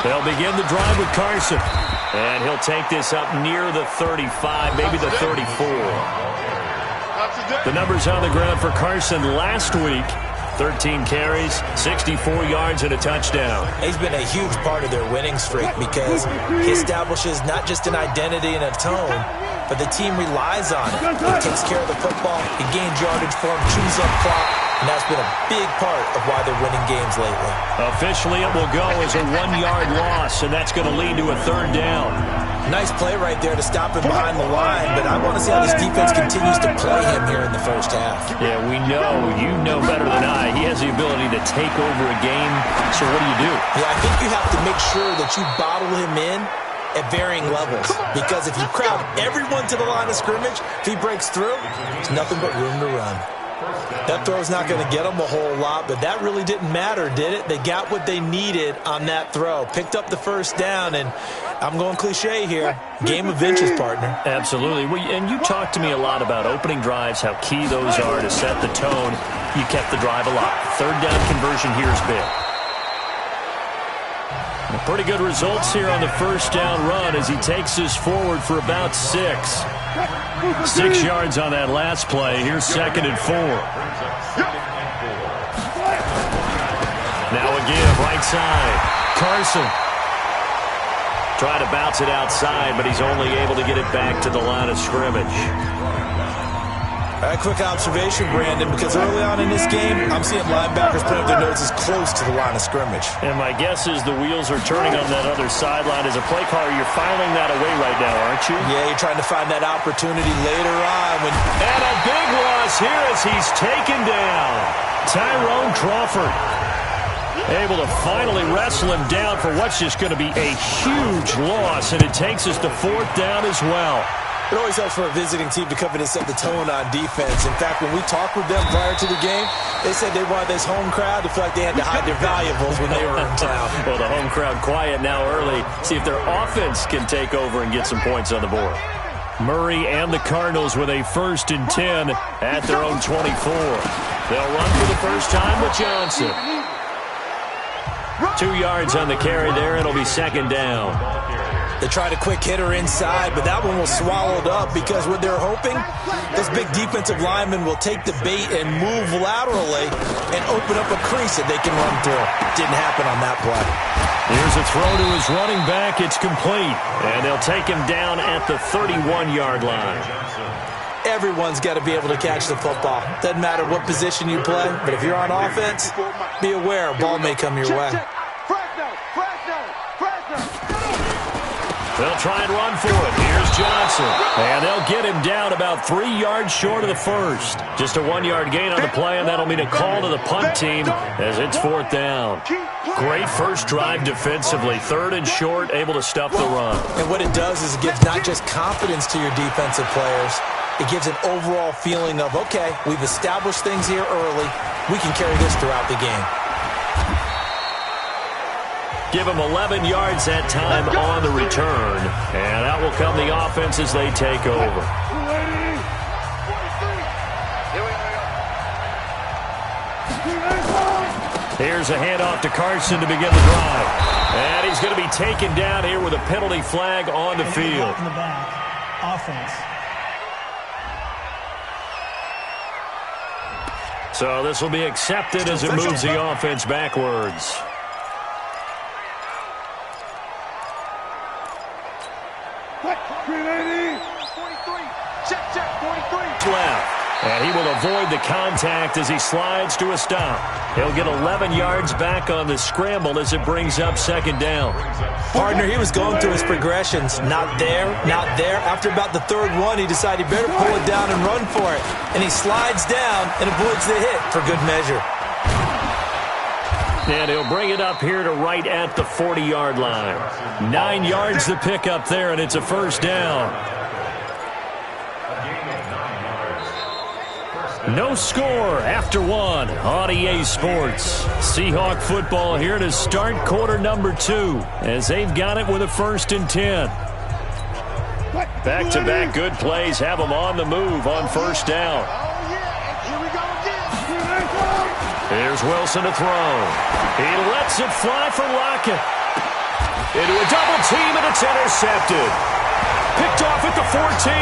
They'll begin the drive with Carson. And he'll take this up near the 35, maybe the 34. The numbers on the ground for Carson last week. 13 carries, 64 yards, and a touchdown. He's been a huge part of their winning streak because he establishes not just an identity and a tone, but the team relies on it. He takes care of the football, he gains yardage for him, chews up clock, and that's been a big part of why they're winning games lately. Officially, it will go as a 1-yard loss, and that's going to lead to a third down. Nice play right there to stop him behind the line, but I want to see how this defense continues to play him here in the first half. Yeah, we know, you know better than I, he has the ability to take over a game, so what do? Yeah, I think you have to make sure that you bottle him in at varying levels, because if you crowd everyone to the line of scrimmage, if he breaks through, there's nothing but room to run. That throw's not going to get them a whole lot, but that really didn't matter, did it? They got what they needed on that throw. Picked up the first down, and I'm going cliche here. Game of inches, partner. Absolutely. And you talked to me a lot about opening drives, how key those are to set the tone. You kept the drive alive. Third down conversion here is big. Pretty good results here on the first down run as he takes us forward for about 6. 6 yards on that last play. Here's 2nd and 4. Now again, right side. Carson. Try to bounce it outside, but he's only able to get it back to the line of scrimmage. A quick observation, Brandon, because early on in this game, I'm seeing linebackers putting their noses close to the line of scrimmage. And my guess is the wheels are turning on that other sideline. As a play caller, you're filing that away right now, aren't you? Yeah, you're trying to find that opportunity later on. And a big loss here as he's taken down. Tyrone Crawford able to finally wrestle him down for what's just going to be a huge loss, and it takes us to 4th down as well. It always helps for a visiting team to come in and set the tone on defense. In fact, when we talked with them prior to the game, they said they wanted this home crowd to feel like they had to hide their valuables when they were in town. Well, the home crowd quiet now early. See if their offense can take over and get some points on the board. Murray and the Cardinals with a 1st and 10 at their own 24. They'll run for the first time with Johnson. 2 yards on the carry there. It'll be 2nd down. They tried a quick hitter inside, but that one was swallowed up because what they're hoping, this big defensive lineman will take the bait and move laterally and open up a crease that they can run through. Didn't happen on that play. Here's a throw to his running back. It's complete, and they'll take him down at the 31-yard line. Everyone's got to be able to catch the football. Doesn't matter what position you play, but if you're on offense, be aware a ball may come your way. They'll try and run for it. Here's Johnson. And they'll get him down about 3 yards short of the first. Just a 1-yard gain on the play, and that'll mean a call to the punt team as it's 4th down. Great first drive defensively. 3rd and short, able to stuff the run. And what it does is it gives not just confidence to your defensive players, it gives an overall feeling of, okay, we've established things here early. We can carry this throughout the game. Give them 11 yards that time on the return. And out will come the offense as they take over. Here's a handoff to Carson to begin the drive. And he's going to be taken down here with a penalty flag on the field. In the back. Offense. So this will be accepted as it moves the offense backwards. Left. And he will avoid the contact as he slides to a stop. He'll get 11 yards back on the scramble as it brings up 2nd down. Partner, he was going through his progressions. Not there, not there. After about the 3rd one, he decided he better pull it down and run for it. And he slides down and avoids the hit for good measure. And he'll bring it up here to right at the 40-yard line. 9 yards to pick up there, and it's a 1st down. No score after 1 on EA Sports. Seahawk football here to start quarter number 2 as they've got it with a 1st and 10. Back-to-back good plays have them on the move on 1st down. Here's Wilson to throw. He lets it fly for Lockett. Into a double team, and it's intercepted. Picked off at the 14.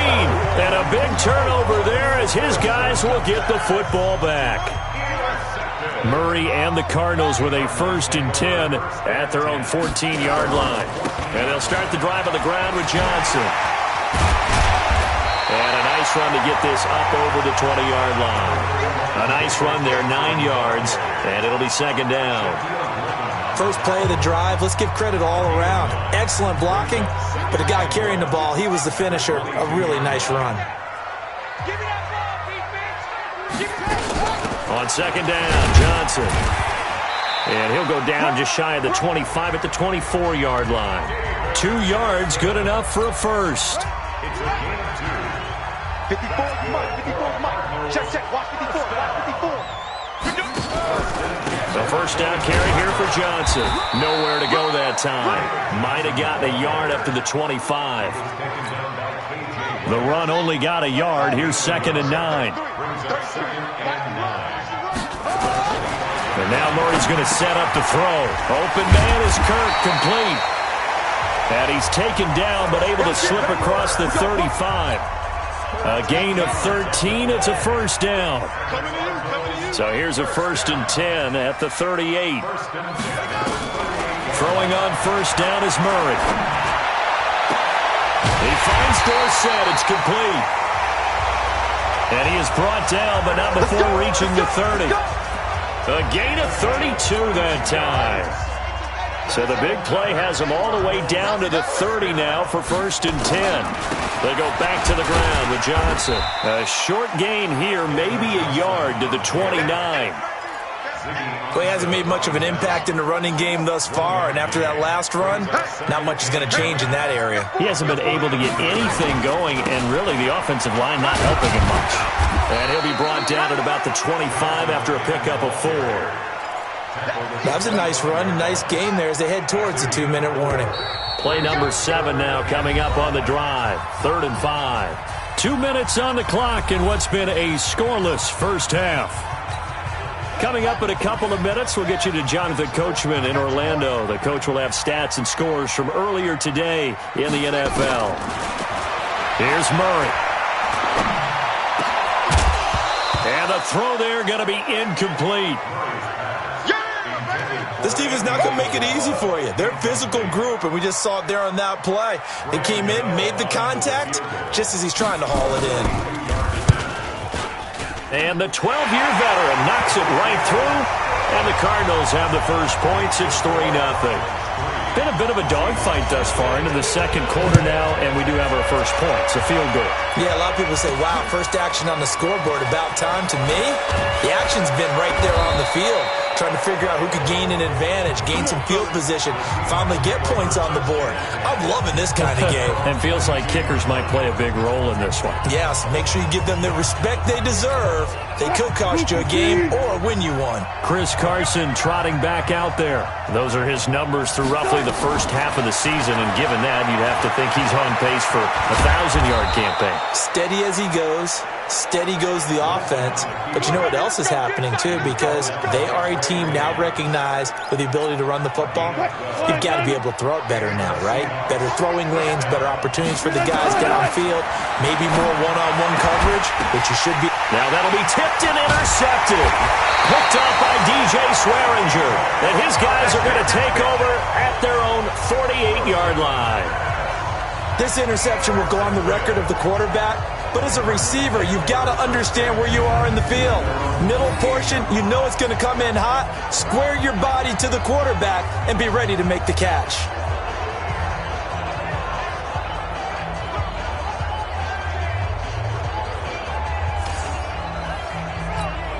And a big turnover there as his guys will get the football back. Murray and the Cardinals with a 1st and 10 at their own 14-yard line. And they'll start the drive on the ground with Johnson. And a nice run to get this up over the 20-yard line. A nice run there, 9 yards, and it'll be 2nd down. First play of the drive, let's give credit all around. Excellent blocking, but the guy carrying the ball, he was the finisher. A really nice run. On 2nd down, Johnson. And he'll go down just shy of the 25 at the 24-yard line. 2 yards, good enough for a 1st. 54, Mike. Check. Watch 54. The 1st down carry here for Johnson. Nowhere to go that time. Might have gotten a yard up to the 25. The run only got a yard. Here's 2nd and 9. And now Murray's going to set up to throw. Open man is Kirk, complete. And he's taken down but able to slip across the 35. A gain of 13. It's a 1st down. So here's a 1st and 10 at the 38. Throwing on 1st down is Murray. He finds Dorsett. It's complete. And he is brought down, but not before reaching the 30. A gain of 32 that time. So the big play has him all the way down to the 30 now for 1st and 10. They go back to the ground with Johnson. A short gain here, maybe a yard to the 29. Well, he hasn't made much of an impact in the running game thus far, and after that last run, not much is going to change in that area. He hasn't been able to get anything going, and really the offensive line not helping him much. And he'll be brought down at about the 25 after a pickup of 4. That was a nice run, a nice game there as they head towards the 2-minute warning. Play number 7 now coming up on the drive. 3rd and 5. 2 minutes on the clock in what's been a scoreless first half. Coming up in a couple of minutes, we'll get you to Jonathan Coachman in Orlando. The coach will have stats and scores from earlier today in the NFL. Here's Murray. And the throw there going to be incomplete. This team is not going to make it easy for you. They're a physical group, and we just saw it there on that play. They came in, made the contact, just as he's trying to haul it in. And the 12-year veteran knocks it right through, and the Cardinals have the first points. It's 3-0. Been a bit of a dogfight thus far into the second quarter now, and we do have our first points, a field goal. Yeah, a lot of people say, wow, first action on the scoreboard, about time. To me, the action's been right there on the field, trying to figure out who could gain an advantage, gain some field position, finally get points on the board. I'm loving this kind of game. And feels like kickers might play a big role in this one. Yes, make sure you give them the respect they deserve. They could cost you a game or win you one. Chris Carson trotting back out there. Those are his numbers through roughly the first half of the season, and given that, you'd have to think he's on pace for a 1,000-yard campaign. Steady as he goes. Steady goes the offense. But you know what else is happening, too? Because they are a team now recognized with the ability to run the football. You've got to be able to throw it better now, right? Better throwing lanes, better opportunities for the guys downfield, maybe more one-on-one coverage, which you should be. Now that'll be tipped and intercepted. Picked up by DJ Swearinger. And his guys are going to take over at their own 48-yard line. This interception will go on the record of the quarterback, but as a receiver, you've got to understand where you are in the field. Middle portion, you know it's going to come in hot. Square your body to the quarterback and be ready to make the catch.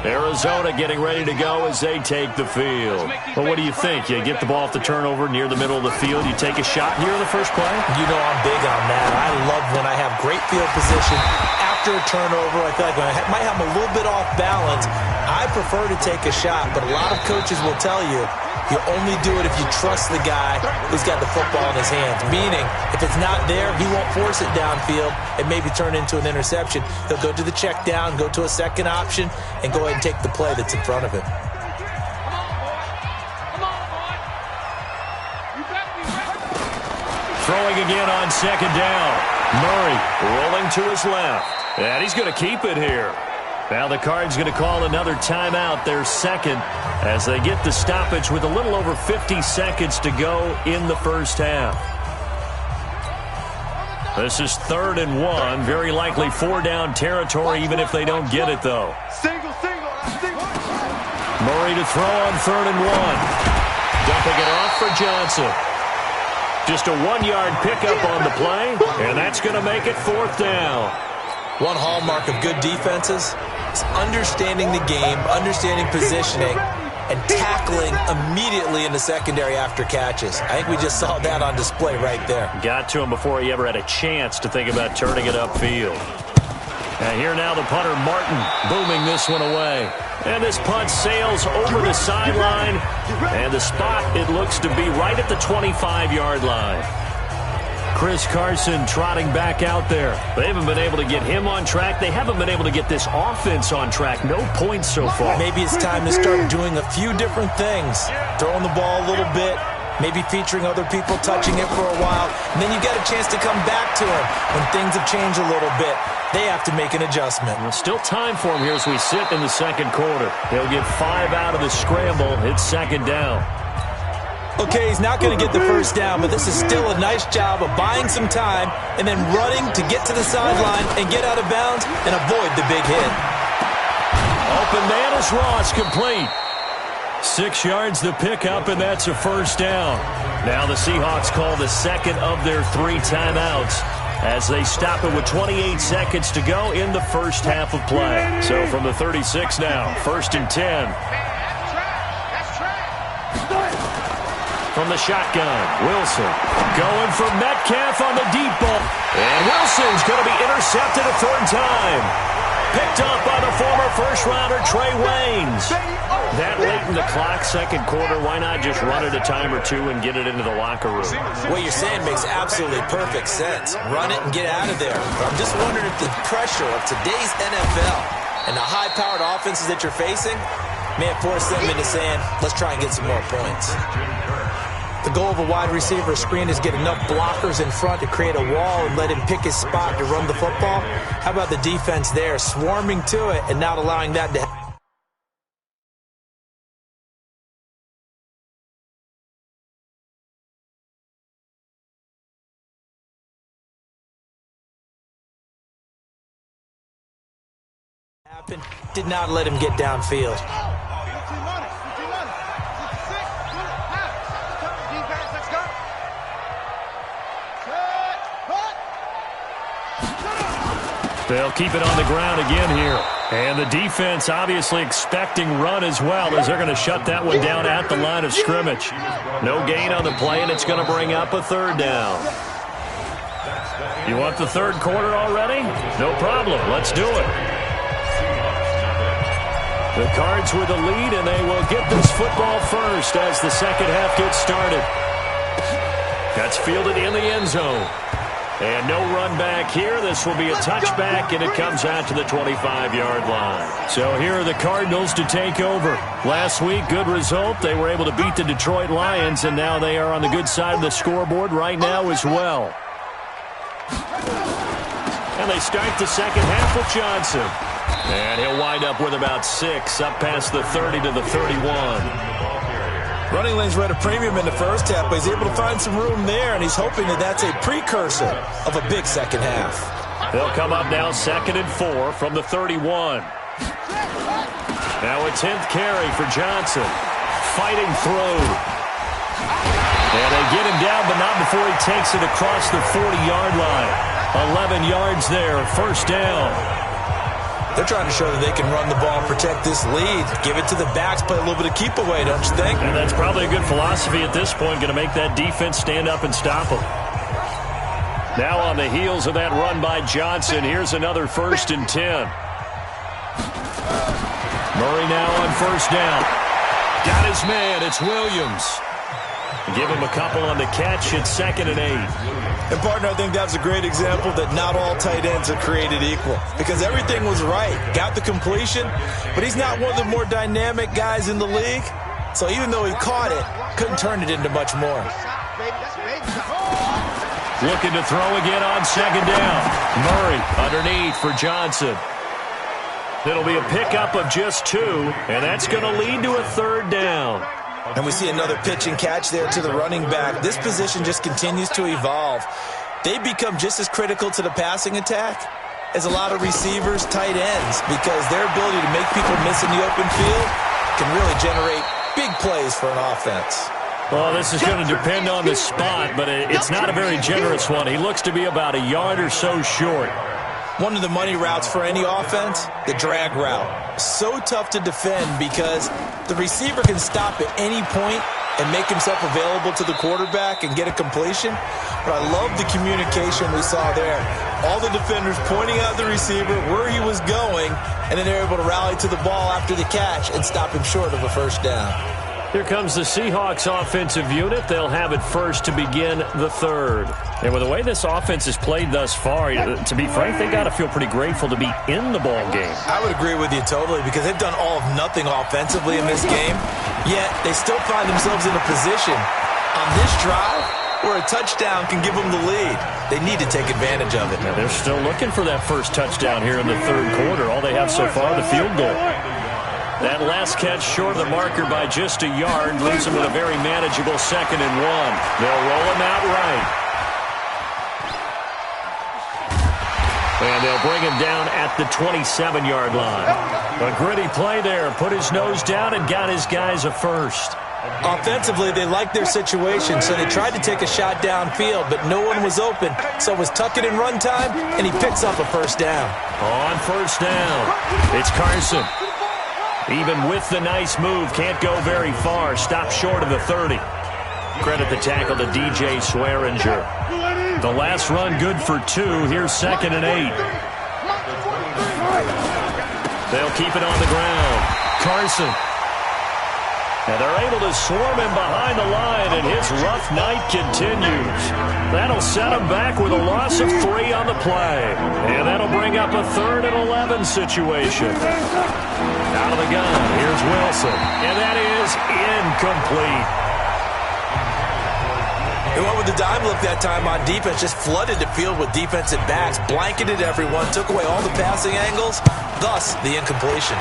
Arizona getting ready to go as they take the field. Well, what do you think? You get the ball off the turnover near the middle of the field, you take a shot here in the first play? You know I'm big on that. I love when I have great field position after a turnover. I feel like I might have a little bit off balance. I prefer to take a shot, but a lot of coaches will tell you you only do it if you trust the guy who's got the football in his hands. Meaning, if it's not there, he won't force it downfield and maybe turn into an interception. He'll go to the check down, go to a second option, and go ahead and take the play that's in front of him. Throwing again on second down. Murray rolling to his left. And he's going to keep it here. Now the Cards going to call another timeout, their second, as they get the stoppage with a little over 50 seconds to go in the first half. This is 3rd and 1, very likely 4-down territory even if they don't get it, though. Murray to throw on 3rd and 1. Dumping it off for Johnson. Just a 1-yard pickup on the play, and that's going to make it 4th down. One hallmark of good defenses is understanding the game, understanding positioning, and tackling immediately in the secondary after catches. I think we just saw that on display right there. Got to him before he ever had a chance to think about turning it upfield. And here now the punter, Martin, booming this one away. And this punt sails over the sideline. And the spot, it looks to be right at the 25-yard line. Chris Carson trotting back out there. They haven't been able to get him on track. They haven't been able to get this offense on track. No points so far. Maybe it's time to start doing a few different things. Throwing the ball a little bit, maybe featuring other people touching it for a while, and then you get a chance to come back to him when things have changed a little bit. They have to make an adjustment. Well, still time for him here as we sit in the second quarter. He'll get 5 out of the scramble. It's 2nd down. Okay, he's not going to get the first down, but this is still a nice job of buying some time and then running to get to the sideline and get out of bounds and avoid the big hit. Open man is Ross, complete. 6 yards the pickup, and that's a first down. Now the Seahawks call the second of their 3 timeouts as they stop it with 28 seconds to go in the first half of play. So from the 36 now, 1st and 10. From the shotgun, Wilson going for Metcalf on the deep ball. And Wilson's going to be intercepted a 3rd time. Picked up by the former first-rounder Trey Waynes. That late in the clock, second quarter, why not just run it a time or two and get it into the locker room? What you're saying makes absolutely perfect sense. Run it and get out of there. But I'm just wondering if the pressure of today's NFL and the high-powered offenses that you're facing may have forced them into saying, let's try and get some more points. The goal of a wide receiver screen is get enough blockers in front to create a wall and let him pick his spot to run the football. How about the defense there, swarming to it and not allowing that to happen? Did not let him get downfield. They'll keep it on the ground again here. And the defense obviously expecting run as well, as they're going to shut that one down at the line of scrimmage. No gain on the play, and it's going to bring up a third down. You want the third quarter already? No problem. Let's do it. The Cards with the lead, and they will get this football first as the second half gets started. That's fielded in the end zone. And no run back here. This will be a touchback, and it comes out to the 25-yard line. So here are the Cardinals to take over. Last week, good result. They were able to beat the Detroit Lions, and now they are on the good side of the scoreboard right now as well. And they start the second half with Johnson. And he'll wind up with about 6, up past the 30 to the 31. Running lanes were at a premium in the first half, but he's able to find some room there, and he's hoping that that's a precursor of a big second half. They'll come up now 2nd and 4 from the 31. Now a 10th carry for Johnson. Fighting through. And they get him down, but not before he takes it across the 40-yard line. 11 yards there, first down. They're trying to show that they can run the ball, protect this lead, give it to the backs, play a little bit of keep away, don't you think? And that's probably a good philosophy at this point, going to make that defense stand up and stop them. Now on the heels of that run by Johnson, here's another 1st and 10. Murray now on first down. Got his man, it's Williams. Give him a couple on the catch. It's 2nd and 8. And, partner, I think that was a great example that not all tight ends are created equal, because everything was right. Got the completion, but he's not one of the more dynamic guys in the league. So even though he caught it, couldn't turn it into much more. Looking to throw again on 2nd down. Murray underneath for Johnson. It'll be a pickup of just 2, and that's going to lead to a 3rd down. And we see another pitch and catch there to the running back. This position just continues to evolve. They become just as critical to the passing attack as a lot of receivers, tight ends, because their ability to make people miss in the open field can really generate big plays for an offense. Well, this is going to depend on the spot, but it's not a very generous one. He looks to be about a yard or so short. One of the money routes for any offense, the drag route. So tough to defend because the receiver can stop at any point and make himself available to the quarterback and get a completion. But I love the communication we saw there. All the defenders pointing out the receiver, where he was going, and then they're able to rally to the ball after the catch and stop him short of a first down. Here comes the Seahawks offensive unit. They'll have it first to begin the 3rd. And with the way this offense has played thus far, to be frank, they got to feel pretty grateful to be in the ball game. I would agree with you totally, because they've done all of nothing offensively in this game, yet they still find themselves in a position on this drive where a touchdown can give them the lead. They need to take advantage of it. Now they're still looking for that first touchdown here in the 3rd quarter. All they have so far, the field goal. That last catch short of the marker by just a yard leaves them with a very manageable 2nd and 1. They'll roll him out right. And they'll bring him down at the 27-yard line. A gritty play there. Put his nose down and got his guys a first. Offensively, they liked their situation, so they tried to take a shot downfield, but no one was open. So it was tuck it in run time, and he picks up a first down. On first down, it's Carson. Even with the nice move, can't go very far. Stop short of the 30. Credit the tackle to DJ Swearinger. The last run good for 2. Here's 2nd and 8. They'll keep it on the ground. Carson. And they're able to swarm him behind the line, and his rough night continues. That'll set him back with a loss of 3 on the play. And that'll bring up a 3rd and 11 situation. Out of the gun, here's Wilson. And that is incomplete. They went with the dime look that time on defense, just flooded the field with defensive backs, blanketed everyone, took away all the passing angles, thus the incompletion.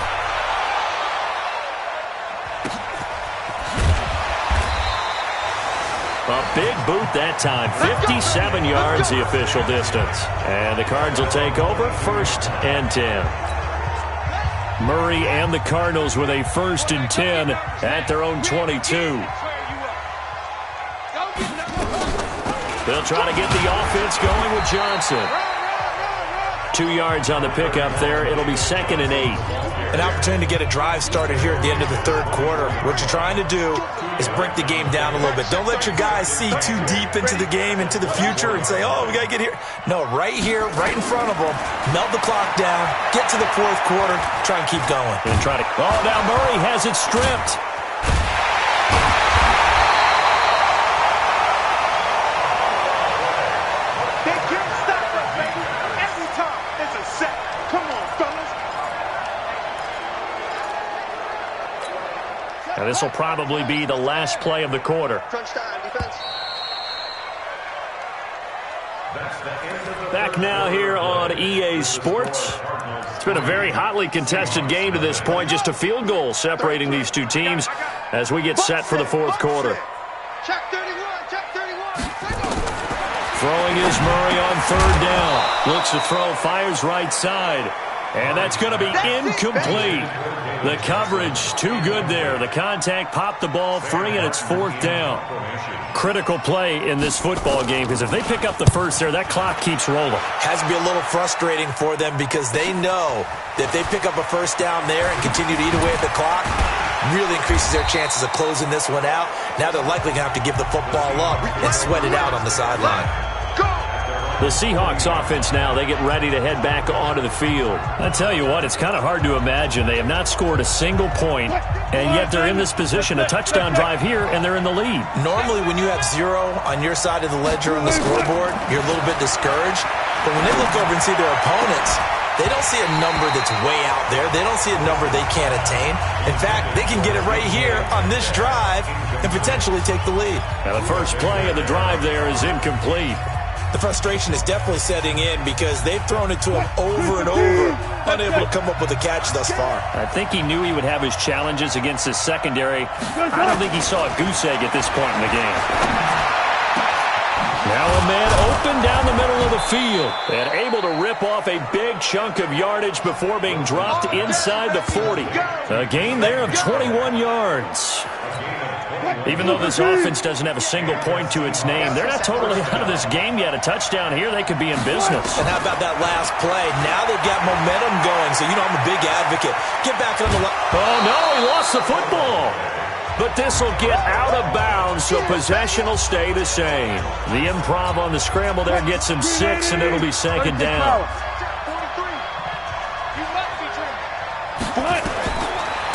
A big boot that time. 57 yards the official distance. And the Cards will take over 1st and 10. Murray and the Cardinals with a 1st and 10 at their own 22. They'll try to get the offense going with Johnson. 2 yards on the pickup there. It'll be 2nd and 8. An opportunity to get a drive started here at the end of the 3rd quarter. What you're trying to do is break the game down a little bit. Don't let your guys see too deep into the game, into the future, and say, oh, we got to get here. No, right here, right in front of them, melt the clock down, get to the 4th quarter, try and keep going. And try to. Oh, now Murray has it stripped. They can't stop us, baby. Every time it's a set. Come on, fellas. Now, this will probably be the last play of the quarter. Crunch time, defense. Back now here on EA Sports. It's been a very hotly contested game to this point. Just a field goal separating these two teams as we get set for the 4th quarter. Check 31, check 31. Throwing is Murray on 3rd down. Looks to throw, fires right side. And that's going to be incomplete. The coverage too good there. The contact popped the ball free, and it's 4th down. Critical play in this football game because if they pick up the first there, that clock keeps rolling. Has to be a little frustrating for them because they know that if they pick up a 1st down there and continue to eat away at the clock, really increases their chances of closing this one out. Now they're likely going to have to give the football up and sweat it out on the sideline. The Seahawks offense now, they get ready to head back onto the field. I tell you what, it's kind of hard to imagine. They have not scored a single point, and yet they're in this position, a touchdown drive here, and they're in the lead. Normally when you have 0 on your side of the ledger on the scoreboard, you're a little bit discouraged. But when they look over and see their opponents, they don't see a number that's way out there. They don't see a number they can't attain. In fact, they can get it right here on this drive and potentially take the lead. Now the first play of the drive there is incomplete. The frustration is definitely setting in because they've thrown it to him over and over, unable to come up with a catch thus far. I think he knew he would have his challenges against his secondary. I don't think he saw a goose egg at this point in the game. Now a man open down the middle of the field and able to rip off a big chunk of yardage before being dropped inside the 40. A gain there of 21 yards. Even though this offense doesn't have a single point to its name, they're not totally out of this game yet. A touchdown here, they could be in business. And how about that last play? Now they've got momentum going, so you know I'm a big advocate. Get back on the line. Oh, no, he lost the football. But this will get out of bounds, so possession will stay the same. The improv on the scramble there gets him 6, and it'll be 2nd down.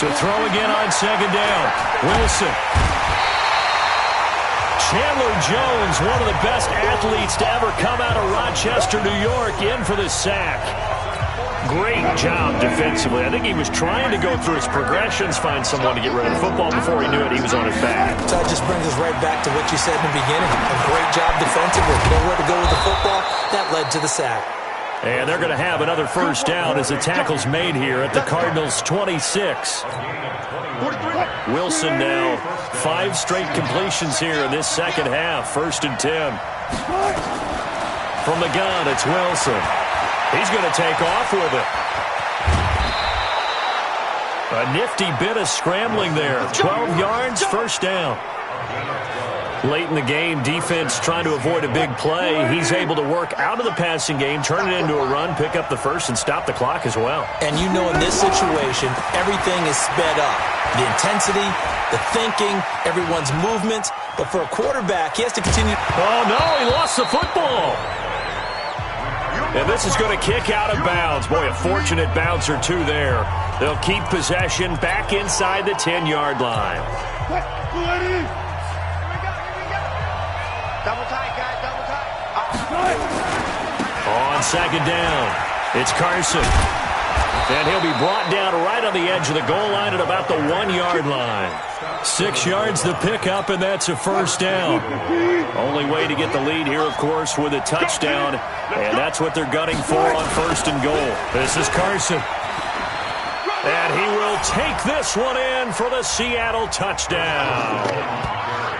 To throw again on 2nd down. Wilson. Chandler Jones, one of the best athletes to ever come out of Rochester, New York, in for the sack. Great job defensively. I think he was trying to go through his progressions, find someone to get rid of the football. Before he knew it, he was on his back. So that just brings us right back to what you said in the beginning. A great job defensively. Nowhere to go with the football. That led to the sack. And they're going to have another 1st down as the tackle's made here at the Cardinals' 26. Wilson now 5 straight completions here in this 2nd half. 1st and 10. From the gun, it's Wilson. He's going to take off with it. A nifty bit of scrambling there. 12 yards, 1st down. Late in the game, defense trying to avoid a big play. He's able to work out of the passing game, turn it into a run, pick up the 1st, and stop the clock as well. And you know in this situation, everything is sped up. The intensity, the thinking, everyone's movement. But for a quarterback, he has to continue. Oh, no, he lost the football. And this is going to kick out of bounds. Boy, a fortunate bounce or two there. They'll keep possession back inside the 10-yard line. Double tight, guys, double tight. On 2nd down, it's Carson. And he'll be brought down right on the edge of the goal line at about the 1-yard line. 6 yards the pickup, and that's a 1st down. Only way to get the lead here, of course, with a touchdown. And that's what they're gunning for on 1st and goal. This is Carson. And he will take this one in for the Seattle touchdown.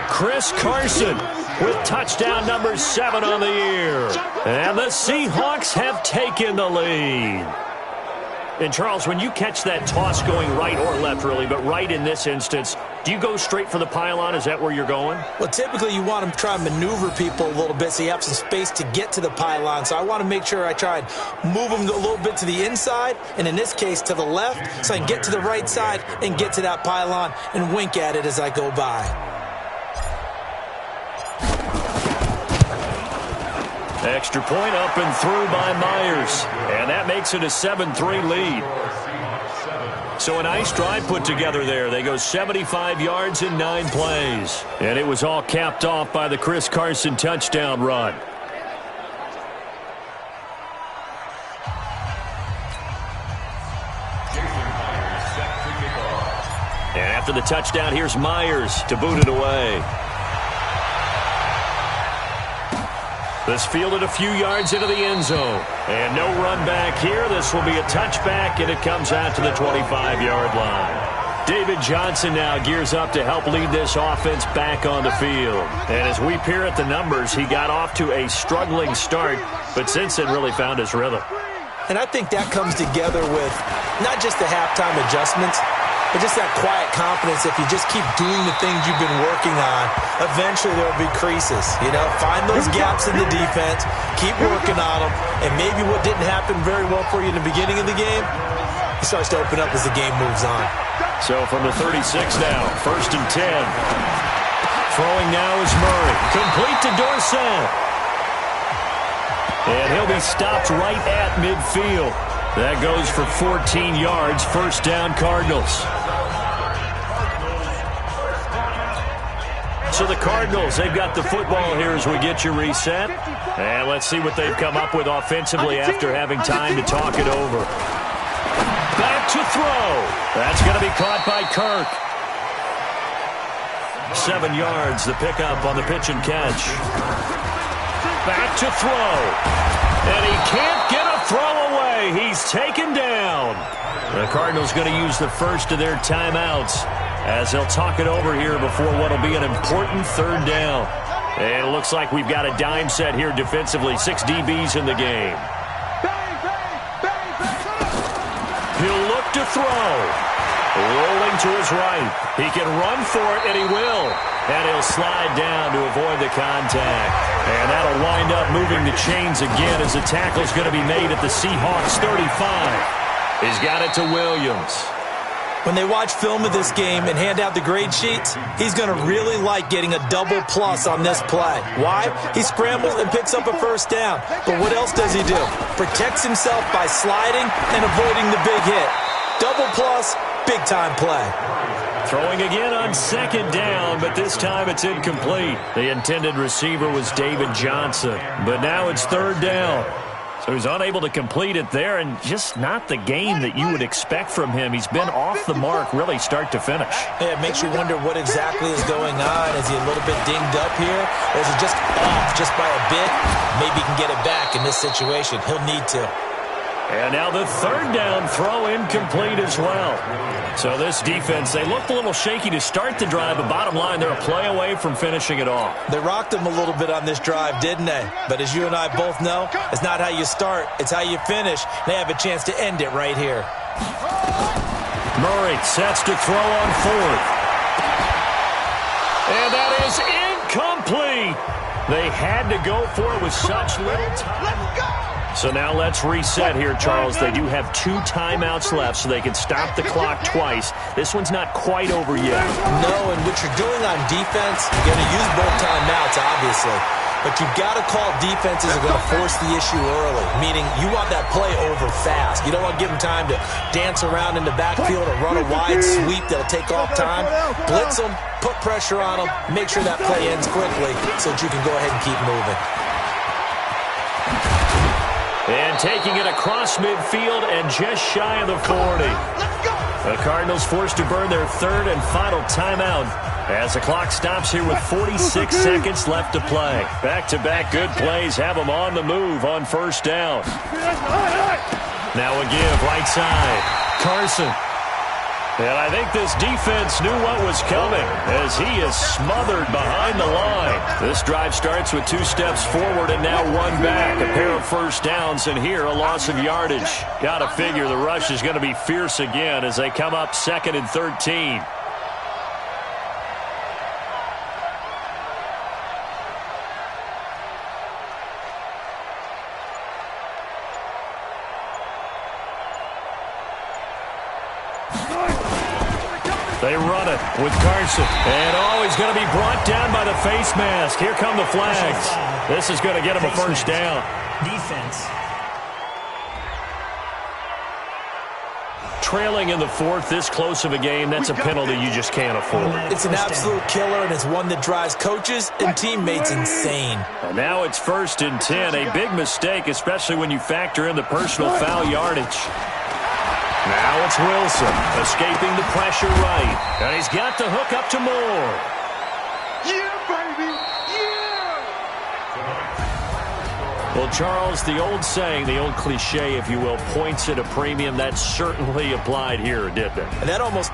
Chris Carson with touchdown number 7 on the year. And the Seahawks have taken the lead. And, Charles, when you catch that toss going right or left, really, but right in this instance, do you go straight for the pylon? Is that where you're going? Well, typically you want to try and maneuver people a little bit so you have some space to get to the pylon. So I want to make sure I try and move them a little bit to the inside, and in this case to the left, so I can get to the right side and get to that pylon and wink at it as I go by. Extra point up and through by Myers. And that makes it a 7-3 lead. So a nice drive put together there. They go 75 yards in 9 plays. And it was all capped off by the Chris Carson touchdown run. And after the touchdown, here's Myers to boot it away. This fielded a few yards into the end zone. And no run back here. This will be a touchback, and it comes out to the 25-yard line. David Johnson now gears up to help lead this offense back on the field. And as we peer at the numbers, he got off to a struggling start, but since then really found his rhythm. And I think that comes together with not just the halftime adjustments, but just that quiet confidence. If you just keep doing the things you've been working on, eventually there will be creases. You know, find those gaps in the defense, keep working on them, and maybe what didn't happen very well for you in the beginning of the game, it starts to open up as the game moves on. So from the 36 now, 1st and 10. Throwing now is Murray. Complete to Dorsett. And he'll be stopped right at midfield. That goes for 14 yards, 1st down Cardinals. So the Cardinals, they've got the football here as we get you reset. And let's see what they've come up with offensively after having time to talk it over. Back to throw. That's going to be caught by Kirk. 7 yards, the pickup on the pitch and catch. Back to throw. And he can't get a throw away. He's taken down. The Cardinals going to use the first of their timeouts as they'll talk it over here before what will be an important 3rd down. And it looks like we've got a dime set here defensively. 6 DBs in the game. He'll look to throw. Rolling to his right. He can run for it, and he will. And he'll slide down to avoid the contact. And that'll wind up moving the chains again as the tackle's going to be made at the Seahawks 35. He's got it to Williams. When they watch film of this game and hand out the grade sheets, he's going to really like getting a double plus on this play. Why? He scrambles and picks up a 1st down. But what else does he do? Protects himself by sliding and avoiding the big hit. Double plus, big-time play. Throwing again on 2nd down, but this time it's incomplete. The intended receiver was David Johnson, but now it's 3rd down. So he's unable to complete it there, and just not the game that you would expect from him. He's been off the mark really start to finish. Yeah, it makes you wonder what exactly is going on. Is he a little bit dinged up here, or is it just off just by a bit? Maybe he can get it back in this situation. He'll need to. And now the 3rd down throw incomplete as well. So this defense, they looked a little shaky to start the drive, but bottom line, they're a play away from finishing it off. They rocked him a little bit on this drive, didn't they? But as you and I both know, it's not how you start, it's how you finish. They have a chance to end it right here. Murray sets to throw on 4th. And that is incomplete. They had to go for it with such little time. Let's go! So now let's reset here, Charles. They do have 2 timeouts left, so they can stop the clock twice. This one's not quite over yet. No, and what you're doing on defense, you're going to use both timeouts, obviously. But you've got to call defenses are going to force the issue early, meaning you want that play over fast. You don't want to give them time to dance around in the backfield or run a wide sweep that'll take off time. Blitz them, put pressure on them, make sure that play ends quickly so that you can go ahead and keep moving. And taking it across midfield and just shy of the 40. The Cardinals forced to burn their 3rd and final timeout as the clock stops here with 46 seconds left to play. Back-to-back good plays have them on the move on 1st down. Now a give right side. Carson. And I think this defense knew what was coming as he is smothered behind the line. This drive starts with 2 steps forward and now 1 back. A pair of first downs, and here a loss of yardage. Got to figure the rush is going to be fierce again as they come up 2nd and 13. They run it with Carson. And, he's going to be brought down by the face mask. Here come the flags. This is going to get him a first down. Defense. Trailing in the 4th, this close of a game, that's a penalty you just can't afford. It's an absolute killer, and it's one that drives coaches and teammates insane. And now it's 1st and 10. A big mistake, especially when you factor in the personal foul yardage. Now it's Wilson, escaping the pressure right. And he's got the hook up to Moore. Yeah, baby! Yeah! Well, Charles, the old saying, the old cliche, if you will, points at a premium. That certainly applied here, didn't it? And that almost...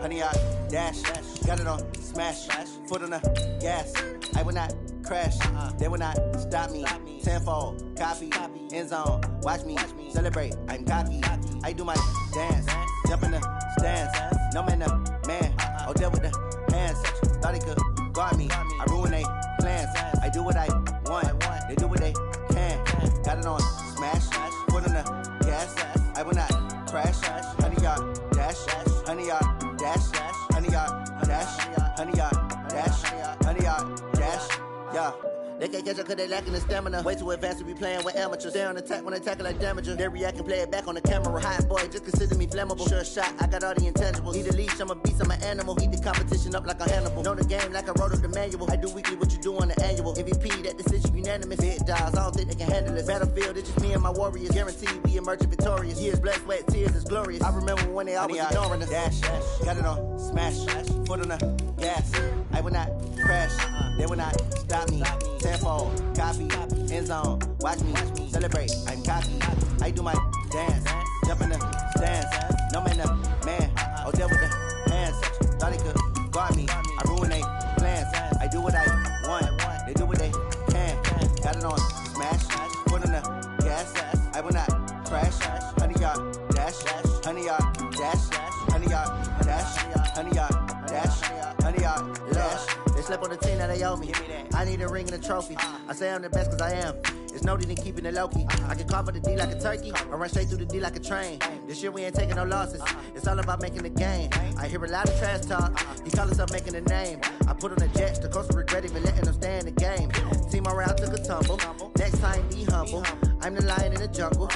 Honey, I dash, got it on smash, foot on the gas. I will not crash, they will not stop me. Tenfold, copy, end zone, watch me celebrate. I'm cocky, I do my dance, jump in the stands. No man, man, oh, there with the hands. Thought he could guard me, I ruin they plans. I do what I want, they do what they can. Got it on smash, foot on the gas. I will not crash, honey, y'all dash, honey, y'all dash, honey, y'all dash, honey, y'all dash, honey, y'all dash, yeah. They can't catch up cause they lacking the stamina. Way too advanced to be playing with amateurs. Stay on attack when they tackle like damager. They react and play it back on the camera. Hot boy, just consider me flammable. Sure shot, I got all the intangibles. Need a leash, I'm a beast, I'm an animal. Eat the competition up like a Hannibal. Know the game like I wrote up the manual. I do weekly what you do on the annual. MVP, that decision unanimous. Big dogs, I don't think they can handle this. Battlefield, it's just me and my warriors. Guaranteed we emerge victorious. Years, blood, sweat, tears, is glorious. I remember when they always ignoring us. Dash, got it on smash, foot on the gas. I will not crash, they will not stop me. Tenfold, copy, end zone, watch me celebrate. I'm cocky, I do my dance, jump in the stands. No man, man, oh, there with the hands. Thought he could guard me, I ruin they plans. I do what I want, they do what they can. Got it on smash, foot on the gas. I will not crash, honey, y'all dash, honey, y'all dash, honey, y'all dash, honey, y'all dash, honey, y'all dash. They slept on the team that they owe me. I need a ring and a trophy. I say I'm the best cause I am. It's no need in keeping it low-key. I can carve up the D like a turkey or run straight through the D like a train. This year we ain't taking no losses. It's all about making the game. I hear a lot of trash talk. He call himself making a name. I put on the Jets. The coach will regret even letting them stay in the game. Team around took a tumble. Next time be humble. I'm the lion in the jungle.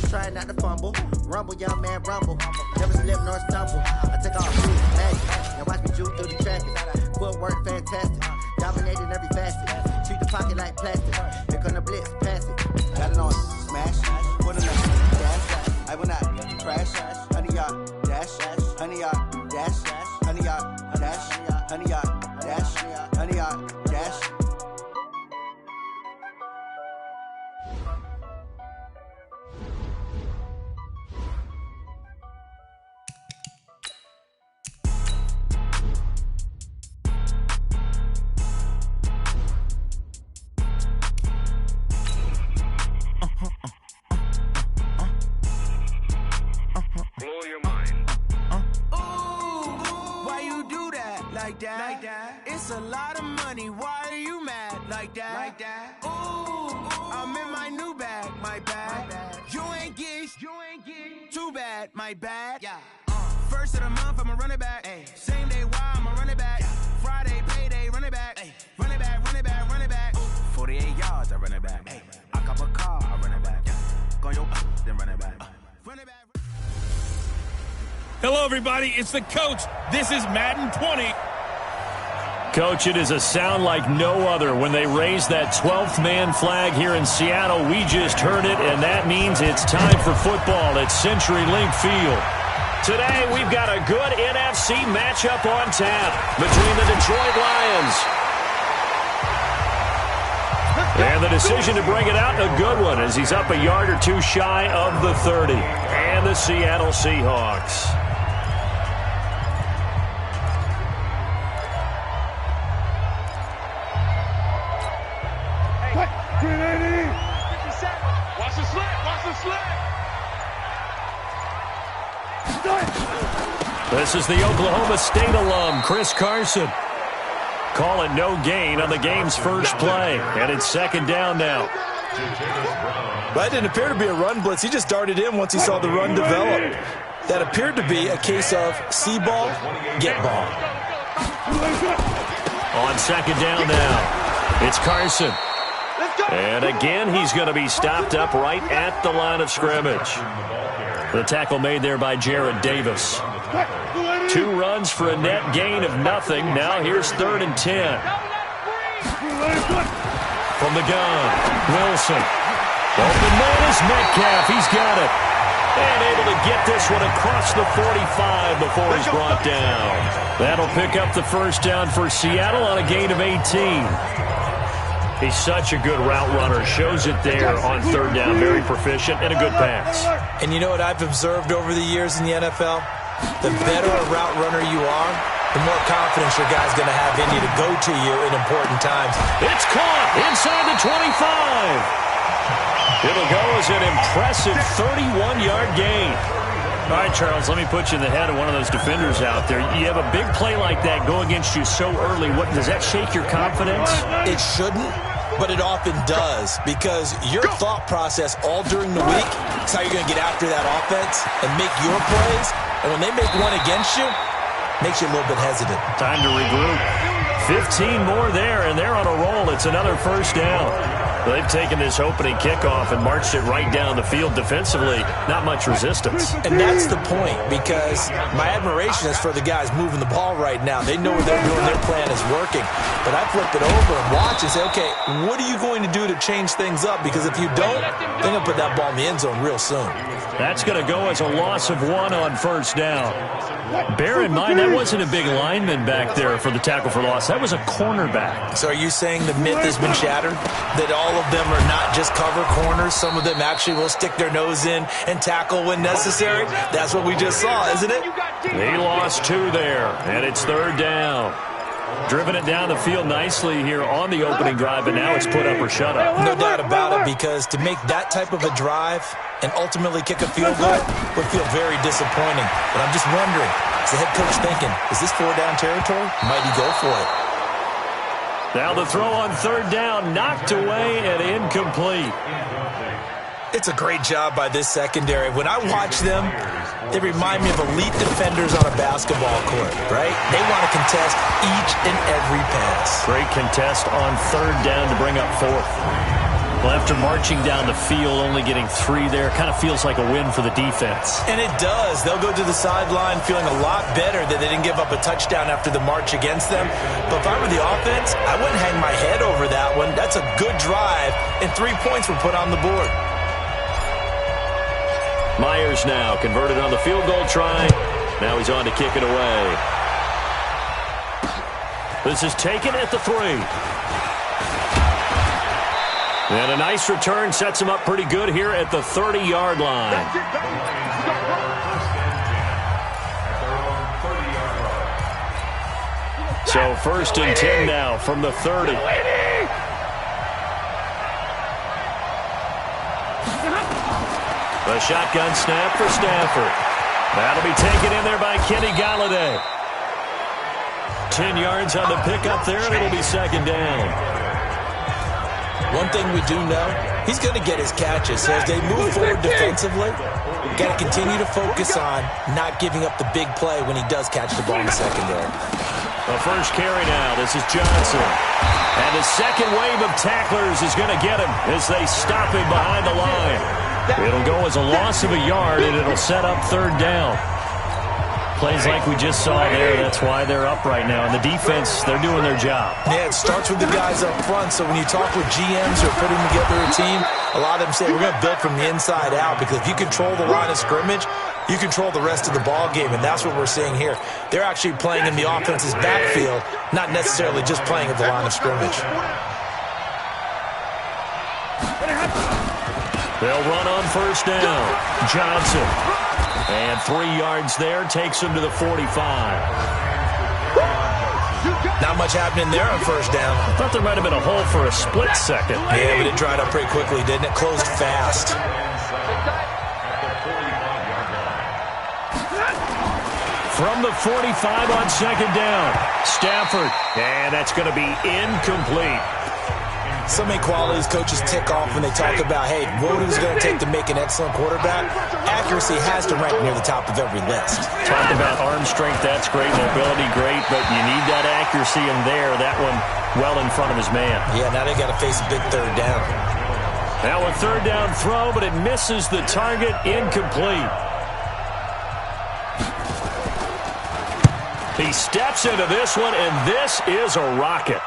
Trying not to fumble. Rumble, young man, rumble. Never slip nor stumble. I take off shoes, magic. Now watch me juke through the traffic. Footwork fantastic. Dominating every facet. Treat the pocket like plastic. Here come the blitz, pass it. Got it on smash. Put in the dash. I will not crash. Honey, y'all dash. Honey, y'all dash. Honey, y'all dash. Honey, y'all dash. Honey, y'all dash. Blow your mind. Why you do that? Like that? It's a lot of money. Why are you mad? Like that? Ooh, I'm in my new bag. My bad. You ain't getting too bad. My bad. Yeah. First of the month, I'ma run it back. Ay. Same day, why I'ma run it back. Friday, payday, run it back. Ay. Run it back, run it back, run it back. 48 yards, I run it back. Ay. I cop a car, I run it back. Go your then run it back. Run it back. Hello, everybody. It's the coach. This is Madden 20. Coach, it is a sound like no other when they raise that 12th man flag here in Seattle. We just heard it, and that means it's time for football at CenturyLink Field. Today, we've got a good NFC matchup on tap between the Detroit Lions. And the decision to bring it out, a good one, as he's up a yard or two shy of the 30. And the Seattle Seahawks. Watch the slip. Watch the slip. This is the Oklahoma State alum, Chris Carson. Calling no gain on the game's first play. And it's second down now. Well, it didn't appear to be a run blitz. He just darted in once he saw the run develop. That appeared to be a case of see ball, get ball. On second down now, it's Carson. And again, he's going to be stopped up right at the line of scrimmage. The tackle made there by Jared Davis. 2 runs for a net gain of nothing. Now here's 3rd and 10. From the gun, Wilson. Open man is Metcalf. He's got it. And able to get this one across the 45 before he's brought down. That'll pick up the first down for Seattle on a gain of 18. He's such a good route runner. Shows it there on 3rd down. Very proficient and a good pass. And you know what I've observed over the years in the NFL? The better a route runner you are, the more confidence your guy's going to have in you to go to you in important times. It's caught inside the 25. It'll go as an impressive 31-yard gain. All right, Charles, let me put you in the head of one of those defenders out there. You have a big play like that go against you so early. What, does that shake your confidence? It shouldn't, but it often does, because your thought process all during the week is how you're going to get after that offense and make your plays. And when they make one against you, it makes you a little bit hesitant. Time to regroup. 15 more there, and they're on a roll. It's another first down. They've taken this opening kickoff and marched it right down the field defensively. Not much resistance. And that's the point, because my admiration is for the guys moving the ball right now. They know what they're doing. Their plan is working. But I flip it over and watch and say, okay, what are you going to do to change things up? Because if you don't, they're going to put that ball in the end zone real soon. That's going to go as a loss of 1 on first down. Bear in mind, that wasn't a big lineman back there for the tackle for loss. That was a cornerback. So are you saying the myth has been shattered? That all of them are not just cover corners? Some of them actually will stick their nose in and tackle when necessary? That's what we just saw, isn't it? He lost 2 there, and it's 3rd down. Driven it down the field nicely here on the opening drive, and now it's put up or shut up. No doubt about it, because to make that type of a drive and ultimately kick a field goal would feel very disappointing. But I'm just wondering, is the head coach thinking, is this 4-down territory? Might he go for it? Now the throw on 3rd down, knocked away and incomplete. It's a great job by this secondary. When I watch them, they remind me of elite defenders on a basketball court, right? They want to contest each and every pass. Great contest on 3rd down to bring up 4th. Well, after marching down the field, only getting 3 there, kind of feels like a win for the defense. And it does. They'll go to the sideline feeling a lot better that they didn't give up a touchdown after the march against them. But if I were the offense, I wouldn't hang my head over that one. That's a good drive, and 3 points were put on the board. Myers now converted on the field goal try. Now he's on to kick it away. This is taken at the 3. And a nice return sets him up pretty good here at the 30-yard line. So 1st and 10 now from the 30. The shotgun snap for Stafford. That'll be taken in there by Kenny Golladay. 10 yards on the pickup there, and it'll be 2nd down. One thing we do know, he's going to get his catches. So as they move forward defensively, got to continue to focus on not giving up the big play when he does catch the ball in the secondary. The first carry now. This is Johnson. And the second wave of tacklers is going to get him as they stop him behind the line. It'll go as a loss of a yard, and it'll set up 3rd down. plays like we just saw there. That's why they're up right now. And the defense, they're doing their job. Yeah, it starts with the guys up front. So when you talk with GMs who are putting together a team, a lot of them say we're going to build from the inside out, because if you control the line of scrimmage, you control the rest of the ball game, and that's what we're seeing here. They're actually playing in the offense's backfield, not necessarily just playing at the line of scrimmage. They'll run on first down. Johnson. And 3 yards there, takes him to the 45. Not much happening there on first down. I thought there might have been a hole for a split second. Yeah, but it dried up pretty quickly, didn't it? Closed fast. From the 45 on second down. Stafford. And that's going to be incomplete. So many qualities coaches tick off when they talk about, hey, what is it going to take to make an excellent quarterback? Accuracy has to rank near the top of every list. Talk about arm strength, that's great. Mobility, great. But you need that accuracy in there. That one well in front of his man. Yeah, now they got to face a big third down. Now a third down throw, but it misses the target. Incomplete. He steps into this one, and this is a rocket.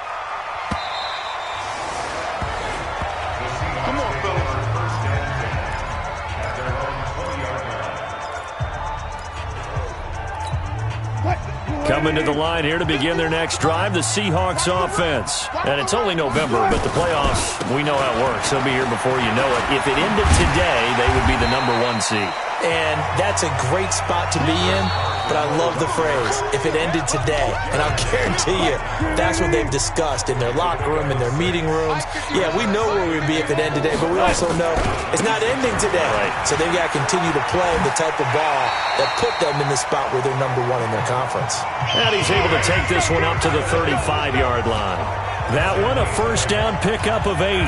Coming to the line here to begin their next drive, the Seahawks offense. And it's only November, but the playoffs, we know how it works. They'll be here before you know it. If it ended today, they would be the #1 seed. And that's a great spot to be in, but I love the phrase, if it ended today. And I'll guarantee you, that's what they've discussed in their locker room, in their meeting rooms. Yeah, we know where we'd be if it ended today, but we also know it's not ending today. Right. So they've got to continue to play the type of ball that put them in the spot where they're #1 in their conference. And he's able to take this one up to the 35-yard line. That one, a first down pickup of 8.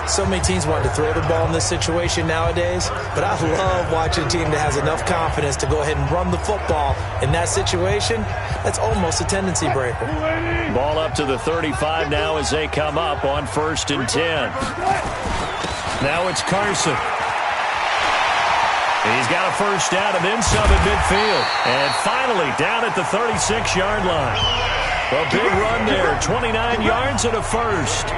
So many teams want to throw the ball in this situation nowadays, but I love watching a team that has enough confidence to go ahead and run the football. In that situation, that's almost a tendency breaker. Ball up to the 35 now as they come up on 1st and 10. Now it's Carson. He's got a first down and then some at midfield. And finally down at the 36-yard line. A big run there, 29 yards and a first.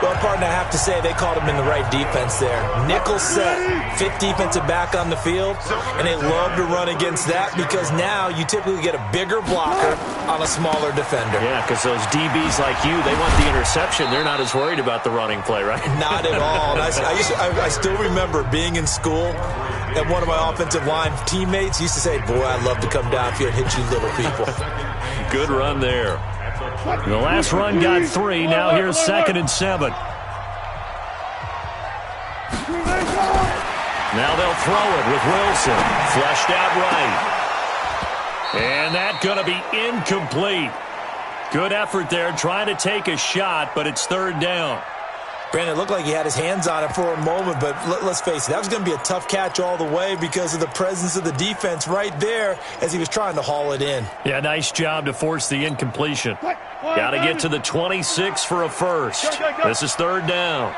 Well, partner, I have to say they called him in the right defense there. Nickel set, 5th defensive back on the field, and they love to run against that because now you typically get a bigger blocker on a smaller defender. Yeah, because those DBs like you, they want the interception. They're not as worried about the running play, right? Not at all. And I still remember being in school, and one of my offensive line teammates used to say, boy, I'd love to come downfield and hit you little people. Good run there. The last run got 3. Now here's 2nd and 7. Now they'll throw it with Wilson. Fleshed out right. And that's going to be incomplete. Good effort there trying to take a shot, but it's 3rd down. Brandon, it looked like he had his hands on it for a moment, but let's face it, that was going to be a tough catch all the way because of the presence of the defense right there as he was trying to haul it in. Yeah, nice job to force the incompletion. Got to get to the 26 for a first. This is 3rd down.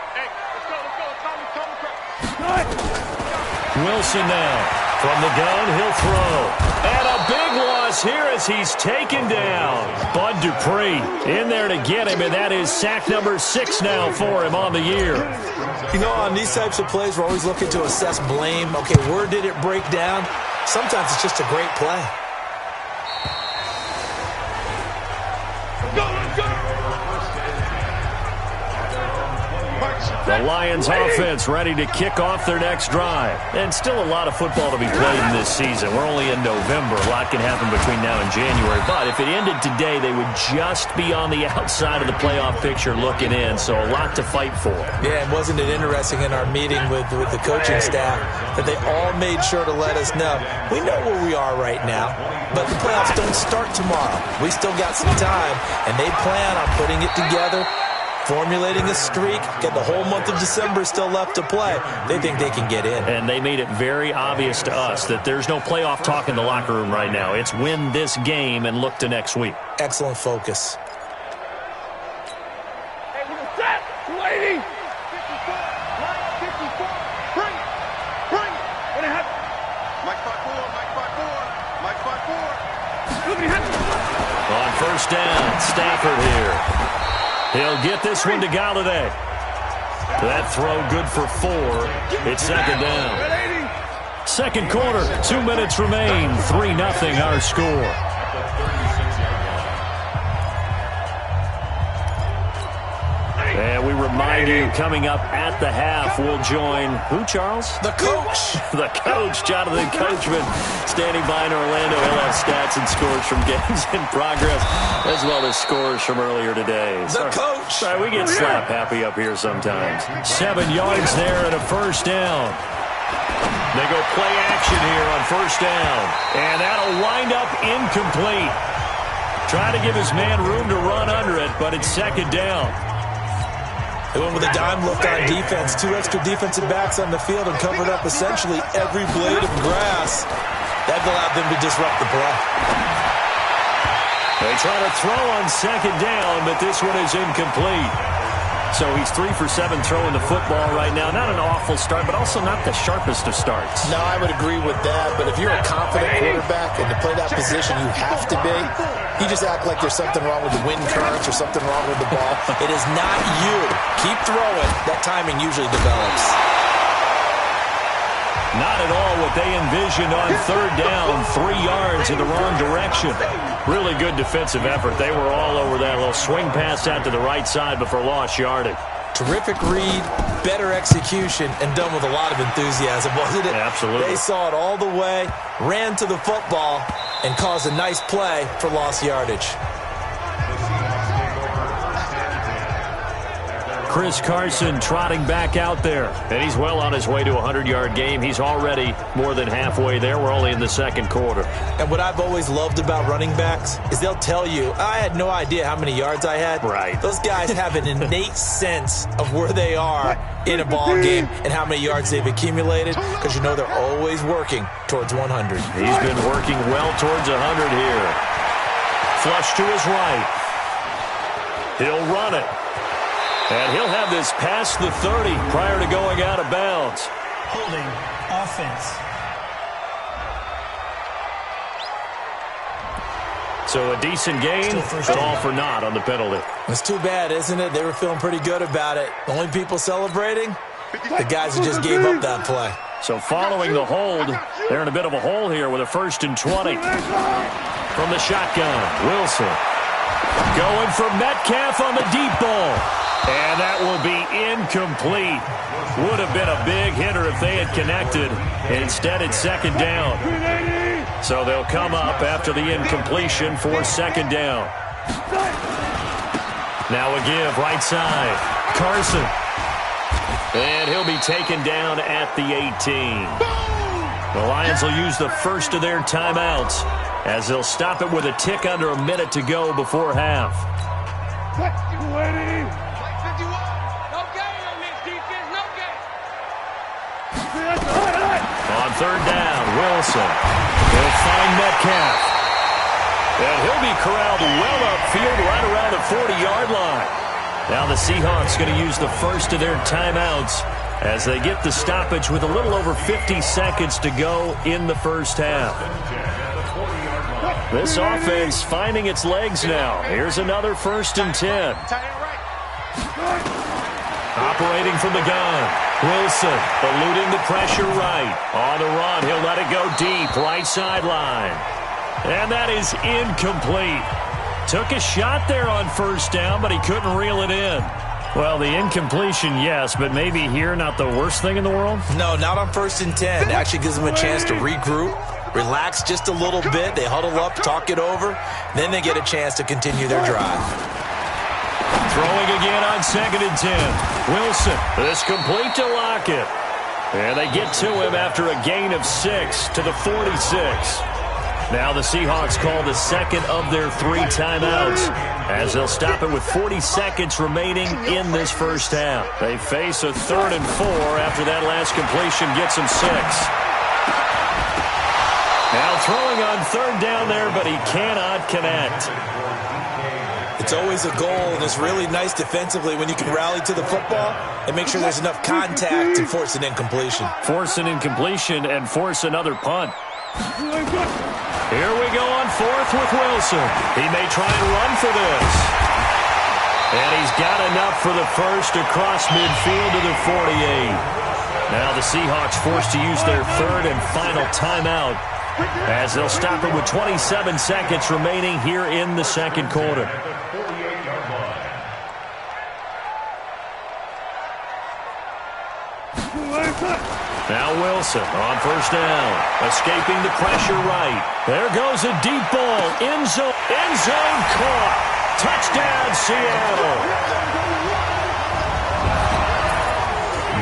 Wilson now. From the gun, he'll throw. And a big loss here as he's taken down. Bud Dupree in there to get him, and that is sack number 6 now for him on the year. You know, on these types of plays, we're always looking to assess blame. Okay, where did it break down? Sometimes it's just a great play. The Lions offense ready to kick off their next drive. And still a lot of football to be played in this season. We're only in November. A lot can happen between now and January. But if it ended today, they would just be on the outside of the playoff picture looking in. So a lot to fight for. Yeah, and wasn't it interesting in our meeting with the coaching staff that they all made sure to let us know, we know where we are right now, but the playoffs don't start tomorrow. We still got some time, and they plan on putting it together, formulating a streak, get the whole month of December still left to play. They think they can get in. And they made it very obvious to us that there's no playoff talk in the locker room right now. It's win this game and look to next week. Excellent focus. Hey, we're set, lady. 54, bring it. What happened? Mike 5-4, Mike 5-4, Mike 5-4. first down. Stafford here. He'll get this one to Galladay. That throw good for 4. It's second down. Second quarter, 2 minutes remain. 3-0 our score. And we remind you, coming up at the half, we'll join who, Charles? The coach. The coach, Jonathan Coachman, standing by in Orlando. He'll have stats and scores from games in progress, as well as scores from earlier today. The coach. Sorry, we get slap happy up here sometimes. 7 yards there and a first down. They go play action here on first down. And that'll wind up incomplete. Try to give his man room to run under it, but it's second down. They went with a dime look on defense. 2 extra defensive backs on the field and covered up essentially every blade of grass. That allowed them to disrupt the play. They try to throw on second down, but this one is incomplete. So he's 3 for 7 throwing the football right now. Not an awful start, but also not the sharpest of starts. No, I would agree with that. But if you're a confident quarterback and to play that position, you have to be. You just act like there's something wrong with the wind currents or something wrong with the ball. It is not you. Keep throwing. That timing usually develops. Not at all what they envisioned on third down. 3 yards in the wrong direction. Really good defensive effort. They were all over that little swing pass out to the right side before lost yardage. Terrific read, better execution, and done with a lot of enthusiasm, wasn't it? Absolutely. They saw it all the way, ran to the football, and caused a nice play for lost yardage. Chris Carson trotting back out there. And he's well on his way to a 100-yard game. He's already more than halfway there. We're only in the second quarter. And what I've always loved about running backs is they'll tell you, I had no idea how many yards I had. Right. Those guys have an innate sense of where they are in a ball game and how many yards they've accumulated, because you know they're always working towards 100. He's been working well towards 100 here. Flush to his right. He'll run it. And he'll have this past the 30 prior to going out of bounds. Holding offense. So a decent gain, but all for naught on the penalty. It's too bad, isn't it? They were feeling pretty good about it. The only people celebrating, the guys who just gave up that play. So following the hold, they're in a bit of a hole here with a 1st and 20. From the shotgun, Wilson. Going for Metcalf on the deep ball. And that will be incomplete. Would have been a big hitter if they had connected. Instead, it's second down. So they'll come up after the incompletion for second down. Now a give, right side. Carson. And he'll be taken down at the 18. The Lions will use the first of their timeouts as they'll stop it with a tick under a minute to go before half. On third down, Wilson will find Metcalf. And he'll be corralled well upfield right around the 40-yard line. Now the Seahawks going to use the first of their timeouts as they get the stoppage with a little over 50 seconds to go in the first half. This offense finding its legs now. Here's another 1st and 10. Operating from the gun. Wilson eluding the pressure right. On the run, he'll let it go deep, right sideline. And that is incomplete. Took a shot there on first down, but he couldn't reel it in. Well, the incompletion, yes, but maybe here not the worst thing in the world? No, not on 1st and 10. It actually gives them a chance to regroup, relax just a little bit. They huddle up, talk it over. Then they get a chance to continue their drive. Throwing again on 2nd and 10. Wilson, this complete to Lockett. And they get to him after a gain of 6 to the 46. Now the Seahawks call the second of their 3 timeouts as they'll stop it with 40 seconds remaining in this first half. They face a 3rd and 4 after that last completion gets them 6. Now throwing on 3rd down there, but he cannot connect. It's always a goal, and it's really nice defensively when you can rally to the football and make sure there's enough contact to force an incompletion. Force an incompletion and force another punt. Here we go on fourth with Wilson. He may try and run for this. And he's got enough for the first across midfield to the 48. Now the Seahawks forced to use their third and final timeout as they'll stop it with 27 seconds remaining here in the second quarter. Now Wilson on first down. Escaping the pressure right. There goes a deep ball. End zone caught. Touchdown, Seattle.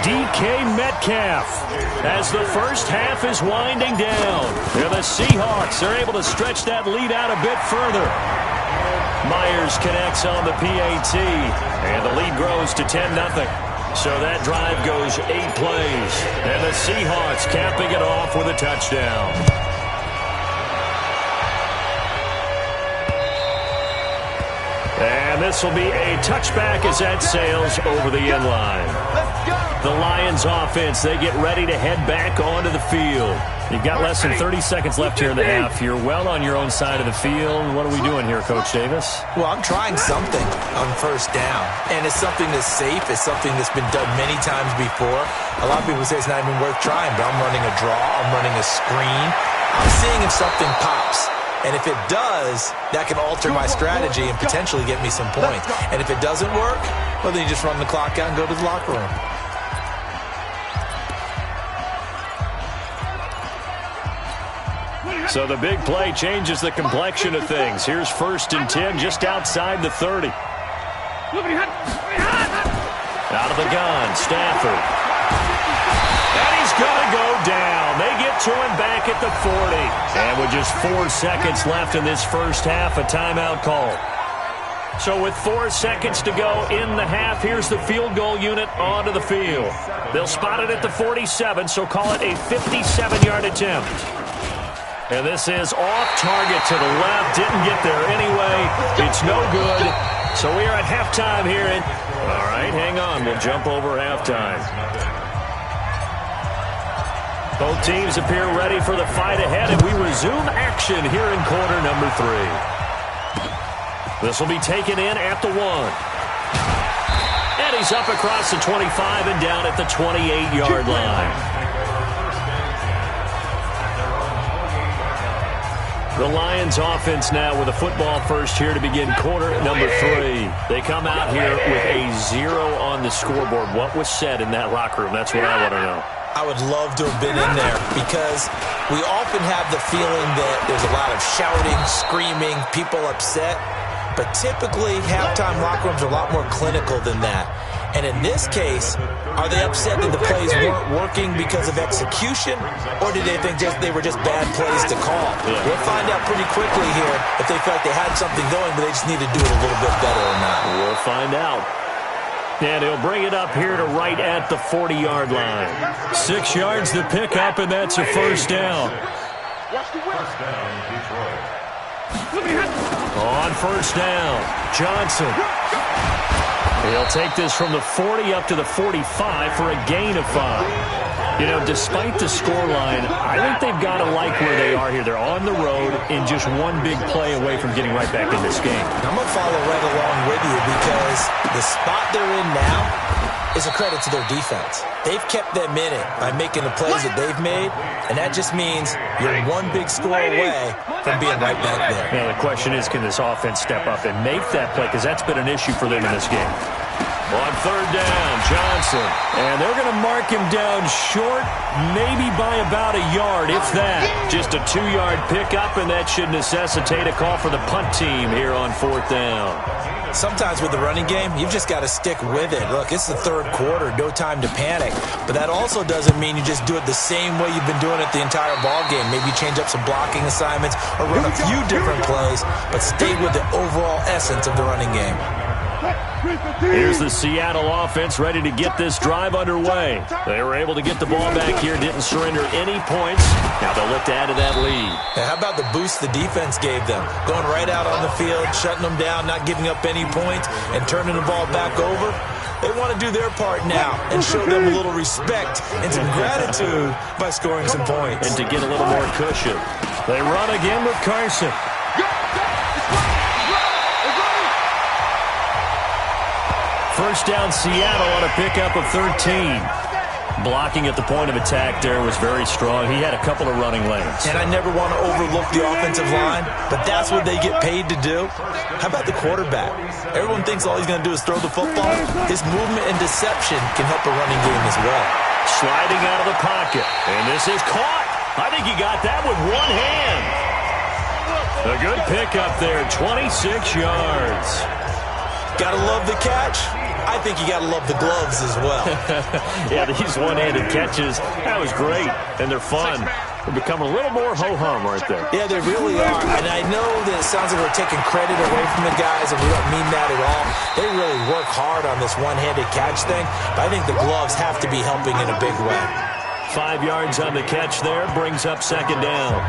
DK Metcalf as the first half is winding down. And the Seahawks are able to stretch that lead out a bit further. Myers connects on the PAT, and the lead grows to 10-0. So that drive goes 8 plays, and the Seahawks capping it off with a touchdown. And this will be a touchback as that sails over the end line. The Lions offense, they get ready to head back onto the field. You've got less than 30 seconds left here in the half. You're well on your own side of the field. What are we doing here, Coach Davis? Well, I'm trying something on first down, and it's something that's safe. It's something that's been done many times before. A lot of people say it's not even worth trying, but I'm running a draw. I'm running a screen. I'm seeing if something pops. And if it does, that can alter my strategy and potentially get me some points. And if it doesn't work, well, then you just run the clock out and go to the locker room. So the big play changes the complexion of things. Here's 1st and 10 just outside the 30. Out of the gun, Stafford. And he's going to go down. They get to him back at the 40. And with just 4 seconds left in this first half, a timeout call. So with 4 seconds to go in the half, here's the field goal unit onto the field. They'll spot it at the 47, so call it a 57-yard attempt. And this is off target to the left. Didn't get there anyway. It's no good. So we are at halftime here. All right, hang on. We'll jump over halftime. Both teams appear ready for the fight ahead, and we resume action here in quarter number 3. This will be taken in at the 1. And he's up across the 25 and down at the 28-yard line. The Lions offense now with a football first here to begin quarter number 3. They come out here with a 0 on the scoreboard. What was said in that locker room? That's what I want to know. I would love to have been in there because we often have the feeling that there's a lot of shouting, screaming, people upset. But typically, halftime locker rooms are a lot more clinical than that. And in this case, are they upset that the plays weren't working because of execution, or did they think they were just bad plays to call? Yeah. We'll find out pretty quickly here if they felt they had something going, but they just need to do it a little bit better or not. We'll find out. And he'll bring it up here to right at the 40-yard line. 6 yards to pick up, and that's a first down. On first down, Johnson. He'll take this from the 40 up to the 45 for a gain of 5. You know, despite the scoreline, I think they've got to like where they are here. They're on the road and just one big play away from getting right back in this game. I'm going to follow right along with you because the spot they're in now is a credit to their defense. They've kept them in it by making the plays that they've made, and that just means you're one big score away from being right back there. Now, the question is, can this offense step up and make that play? Because that's been an issue for them in this game. On third down, Johnson. And they're going to mark him down short, maybe by about a yard, if that. Just a 2-yard pickup, and that should necessitate a call for the punt team here on 4th down. Sometimes with the running game, you've just got to stick with it. Look, it's the third quarter, no time to panic. But that also doesn't mean you just do it the same way you've been doing it the entire ball game. Maybe change up some blocking assignments or run a few different plays, but stay with the overall essence of the running game. Here's the Seattle offense ready to get this drive underway. They were able to get the ball back here, didn't surrender any points. Now they'll look to add to that lead. Now, how about the boost the defense gave them? Going right out on the field, shutting them down, not giving up any points, and turning the ball back over. They want to do their part now and show them a little respect and some gratitude by scoring some points. And to get a little more cushion. They run again with Carson. First down, Seattle on a pickup of 13. Blocking at the point of attack there was very strong. He had a couple of running lanes. And I never want to overlook the offensive line, but that's what they get paid to do. How about the quarterback? Everyone thinks all he's going to do is throw the football. His movement and deception can help a running game as well. Sliding out of the pocket. And this is caught. I think he got that with one hand. A good pickup there, 26 yards. Gotta love the catch. I think you gotta love the gloves as well. Yeah, these one-handed catches, that was great, and they're fun. They become a little more ho-hum right there. Yeah, they really are, and I know that it sounds like we're taking credit away from the guys, and we don't mean that at all. They really work hard on this one-handed catch thing, but I think the gloves have to be helping in a big way. 5 yards on the catch there, brings up second down.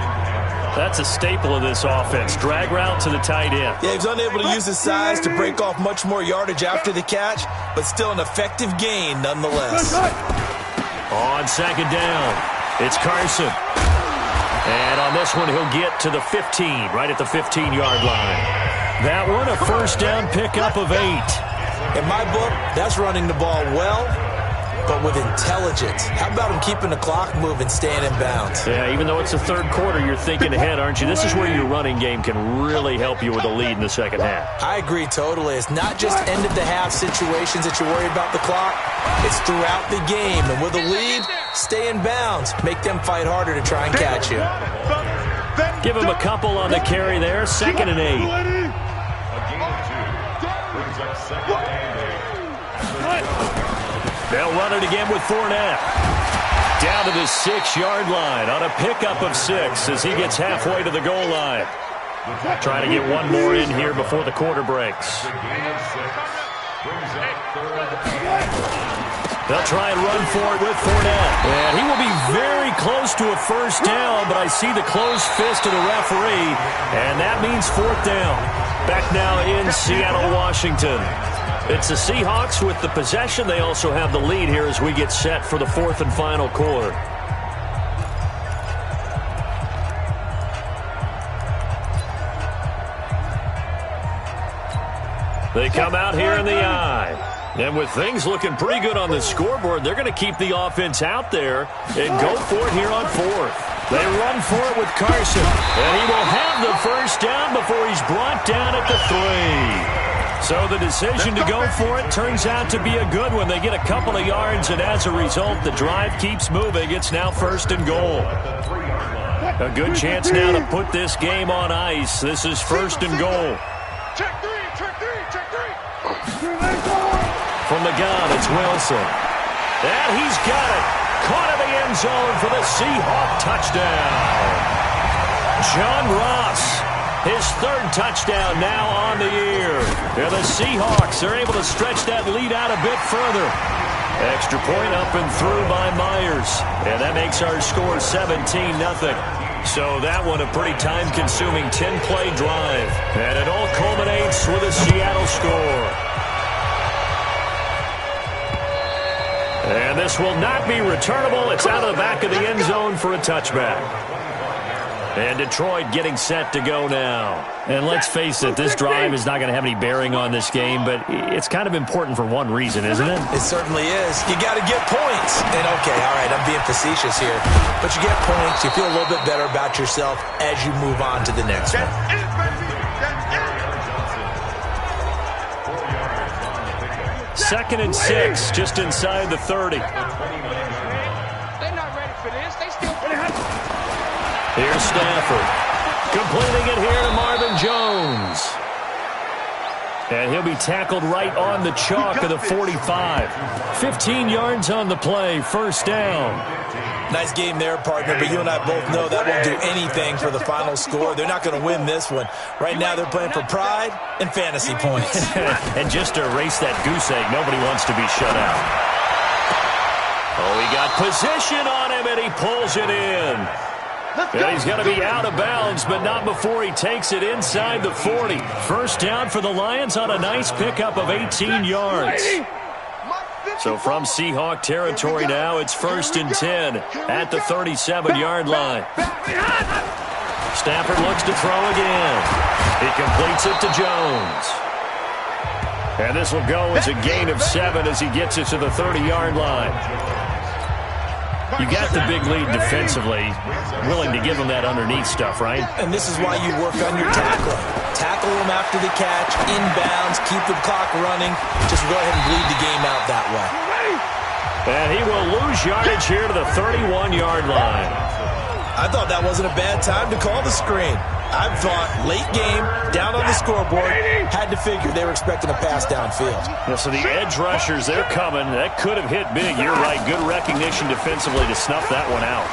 That's a staple of this offense. Drag route to the tight end. Yeah, he's unable to use his size to break off much more yardage after the catch, but still an effective gain nonetheless. On second down, it's Carson. And on this one, he'll get to the 15, right at the 15-yard line. That one, a first down pickup of 8. In my book, that's running the ball well, but with intelligence. How about him keeping the clock moving, staying in bounds? Yeah, even though it's the third quarter, you're thinking ahead, aren't you? This is where your running game can really help you with a lead in the second half. I agree totally. It's not just end-of-the-half situations that you worry about the clock. It's throughout the game. And with a lead, stay in bounds. Make them fight harder to try and catch you. Give him a couple on the carry there. 2nd and 8. They'll run it again with Fournette. Down to the 6-yard line on a pickup of 6 as he gets halfway to the goal line. Trying to get one more in here before the quarter breaks. They'll try and run for it with Fournette. And he will be very close to a first down, but I see the closed fist of the referee, and that means 4th down. Back now in Seattle, Washington. It's the Seahawks with the possession. They also have the lead here as we get set for the 4th and final quarter. They come out here in the eye. And with things looking pretty good on the scoreboard, they're going to keep the offense out there and go for it here on 4th. They run for it with Carson. And he will have the first down before he's brought down at the 3. So the decision to go for it turns out to be a good one. They get a couple of yards, and as a result, the drive keeps moving. It's now 1st and goal. A good chance now to put this game on ice. This is 1st and goal. Check 3, check 3, check 3. From the gun, it's Wilson. And he's got it. Caught in the end zone for the Seahawk touchdown. John Ross. His 3rd touchdown now on the year. And the Seahawks are able to stretch that lead out a bit further. Extra point up and through by Myers. And that makes our score 17-0. So that one a pretty time-consuming 10-play drive. And it all culminates with a Seattle score. And this will not be returnable. It's out of the back of the end zone for a touchback. And Detroit getting set to go now. And let's face it, this drive is not going to have any bearing on this game, but it's kind of important for one reason, isn't it? It certainly is. You got to get points. And okay, all right, I'm being facetious here. But you get points, you feel a little bit better about yourself as you move on to the next one. Second and 6, just inside the 30. They're not ready for this. They still Here's Stafford. Completing it here to Marvin Jones. And he'll be tackled right on the chalk of the 45. 15 yards on the play, first down. Nice game there, partner, but you and I both know that won't do anything for the final score. They're not going to win this one. Right now they're playing for pride and fantasy points. And just to erase that goose egg, nobody wants to be shut out. Oh, he got position on him, and he pulls it in. And he's going to be out of bounds, but not before he takes it inside the 40. First down for the Lions on a nice pickup of 18 yards. So from Seahawk territory now, it's 1st and 10 at the 37-yard line. Stafford looks to throw again. He completes it to Jones. And this will go as a gain of 7 as he gets it to the 30-yard line. You got the big lead defensively, willing to give him that underneath stuff, right? And this is why you work on your tackling. Tackle him after the catch, inbounds, keep the clock running. Just go ahead and bleed the game out that way. And he will lose yardage here to the 31-yard line. I thought that wasn't a bad time to call the screen. I thought late game, down on the scoreboard, had to figure they were expecting a pass downfield. Yeah, so the edge rushers, they're coming. That could have hit big. You're right. Good recognition defensively to snuff that one out.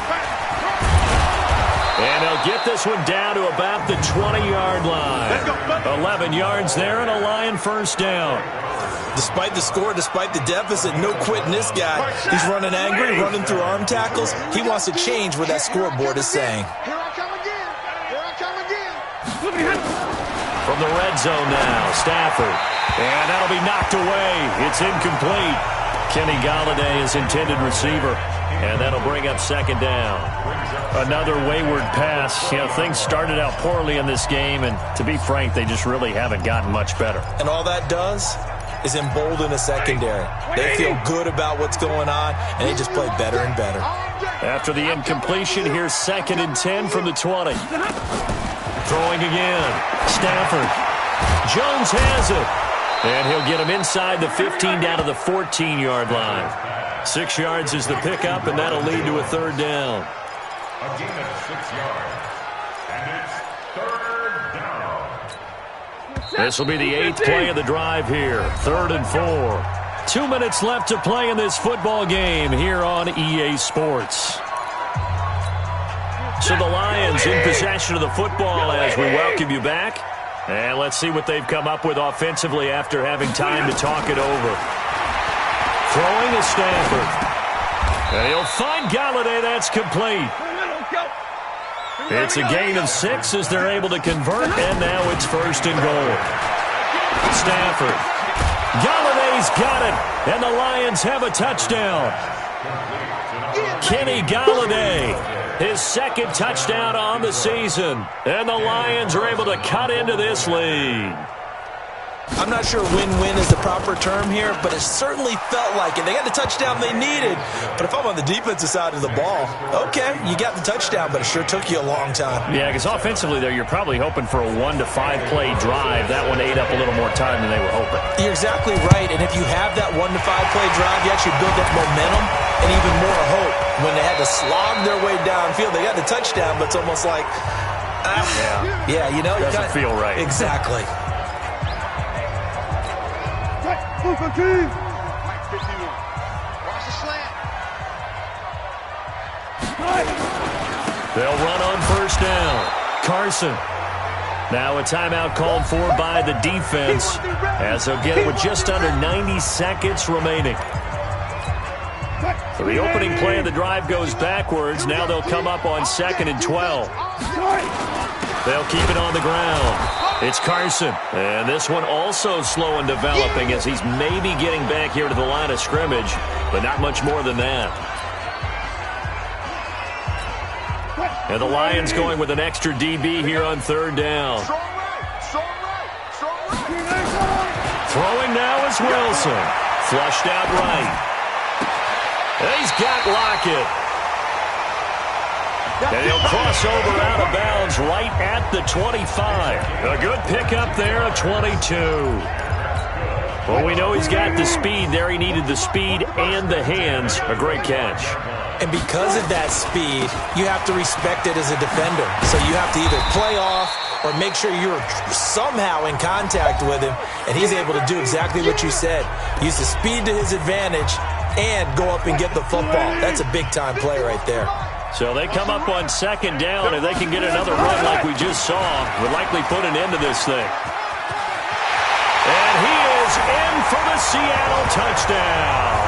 And they'll get this one down to about the 20-yard line. 11 yards there and a Lion first down. Despite the score, despite the deficit, no quitting this guy. He's running angry, running through arm tackles. He wants to change what that scoreboard is saying. Here I come again. Here I come again. From the red zone now, Stafford. And that'll be knocked away. It's incomplete. Kenny Golladay is intended receiver. And that'll bring up second down. Another wayward pass. You know, things started out poorly in this game, and to be frank, they just really haven't gotten much better. And all that does is embolden a secondary. They feel good about what's going on, and they just play better and better. After the incompletion, here's 2nd and 10 from the 20. Throwing again. Stafford. Jones has it. And he'll get him inside the 15 down to the 14-yard line. 6 yards is the pickup, and that'll lead to a third down. A gain of 6 yards. And it's third down. This will be the 8th play of the drive here. 3rd and 4. 2 minutes left to play in this football game here on EA Sports. So the Lions in possession of the football as we welcome you back. And let's see what they've come up with offensively after having time to talk it over. Throwing is Stafford. And he'll find Golladay. That's complete. It's a gain of 6 as they're able to convert, and now it's 1st and goal. Stafford. Galladay's got it, and the Lions have a touchdown. Kenny Golladay, his 2nd touchdown on the season, and the Lions are able to cut into this lead. I'm not sure win-win is the proper term here, but it certainly felt like it. They got the touchdown they needed, but if I'm on the defensive side of the ball, okay, you got the touchdown, but it sure took you a long time. Yeah, because offensively there, you're probably hoping for a 1 to 5 play drive. That one ate up a little more time than they were hoping. You're exactly right, and if you have that 1 to 5 play drive, you actually build up momentum and even more hope. When they had to slog their way downfield, they got the touchdown, but it's almost like, yeah, you know, doesn't feel right. Exactly. Move for two. Mike 51. Watch the slant. They'll run on 1st down. Carson. Now a timeout called for by the defense as they'll get it with just under 90 seconds remaining. So the opening play of the drive goes backwards. Now they'll come up on 2nd and 12. They'll keep it on the ground. It's Carson. And this one also slow in developing as he's maybe getting back here to the line of scrimmage, but not much more than that. And the Lions going with an extra DB here on 3rd down. Throwing now is Wilson. Flushed out right. And he's got Lockett. And he'll cross over out of bounds right at the 25. A good pickup there, a 22. Well, we know he's got the speed there. He needed the speed and the hands. A great catch. And because of that speed, you have to respect it as a defender. So you have to either play off or make sure you're somehow in contact with him. And he's able to do exactly what you said. Use the speed to his advantage and go up and get the football. That's a big-time play right there. So they come up on 2nd down. If they can get another run like we just saw, would likely put an end to this thing. And he is in for the Seattle touchdown.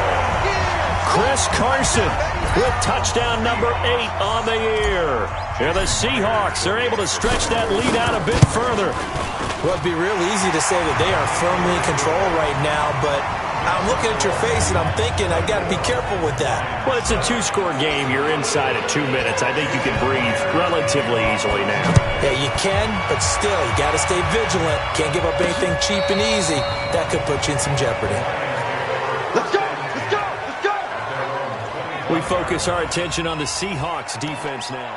Chris Carson with touchdown number 8 on the year. And the Seahawks are able to stretch that lead out a bit further. Well, it'd be real easy to say that they are firmly in control right now, but I'm looking at your face, and I'm thinking I've got to be careful with that. Well, it's a 2-score game. You're inside at 2 minutes. I think you can breathe relatively easily now. Yeah, you can, but still, you got to stay vigilant. Can't give up anything cheap and easy. That could put you in some jeopardy. Let's go! Let's go! Let's go! We focus our attention on the Seahawks defense now.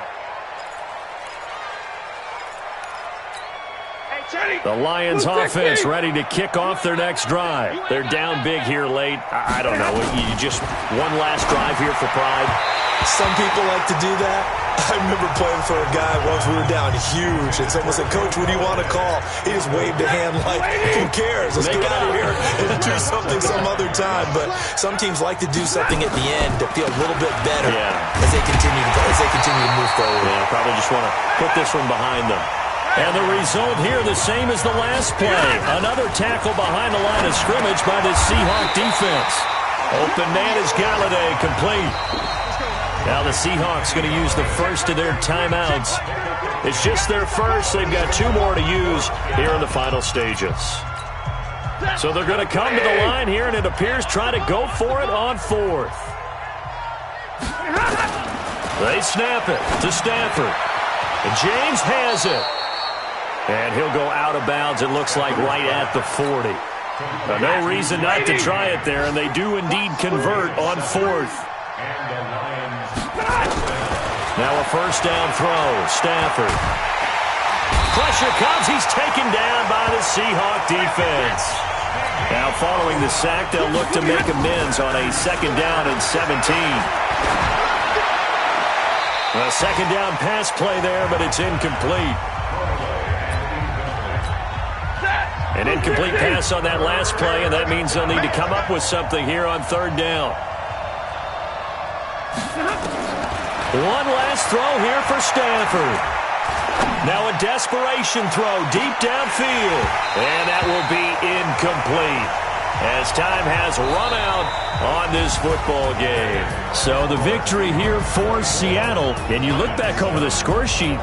The Lions offense ready to kick off their next drive. They're down big here late. I don't know. You just one last drive here for pride. Some people like to do that. I remember playing for a guy once. We were down huge, and someone said, "Coach, what do you want to call?" He just waved a hand like, "Who cares? Let's get out of here and do something some other time." But some teams like to do something at the end to feel a little bit better as they continue to move forward. Yeah, probably just want to put this one behind them. And the result here the same as the last play. Another tackle behind the line of scrimmage by the Seahawk defense. Open man is Galladay, complete. Now the Seahawks going to use the first of their timeouts. It's just their first. They've got 2 more to use here in the final stages. So they're going to come to the line here, and it appears try to go for it on 4th. They snap it to Stafford. And James has it. And he'll go out of bounds, it looks like, right at the 40. No reason not to try it there, and they do indeed convert on 4th. Now a first down throw. Stafford. Pressure comes. He's taken down by the Seahawk defense. Now following the sack, they'll look to make amends on a 2nd down and 17. A 2nd down pass play there, but it's incomplete. An incomplete pass on that last play, and that means they'll need to come up with something here on 3rd down. One last throw here for Stafford. Now a desperation throw deep downfield, and that will be incomplete as time has run out on this football game. So the victory here for Seattle, and you look back over the score sheet.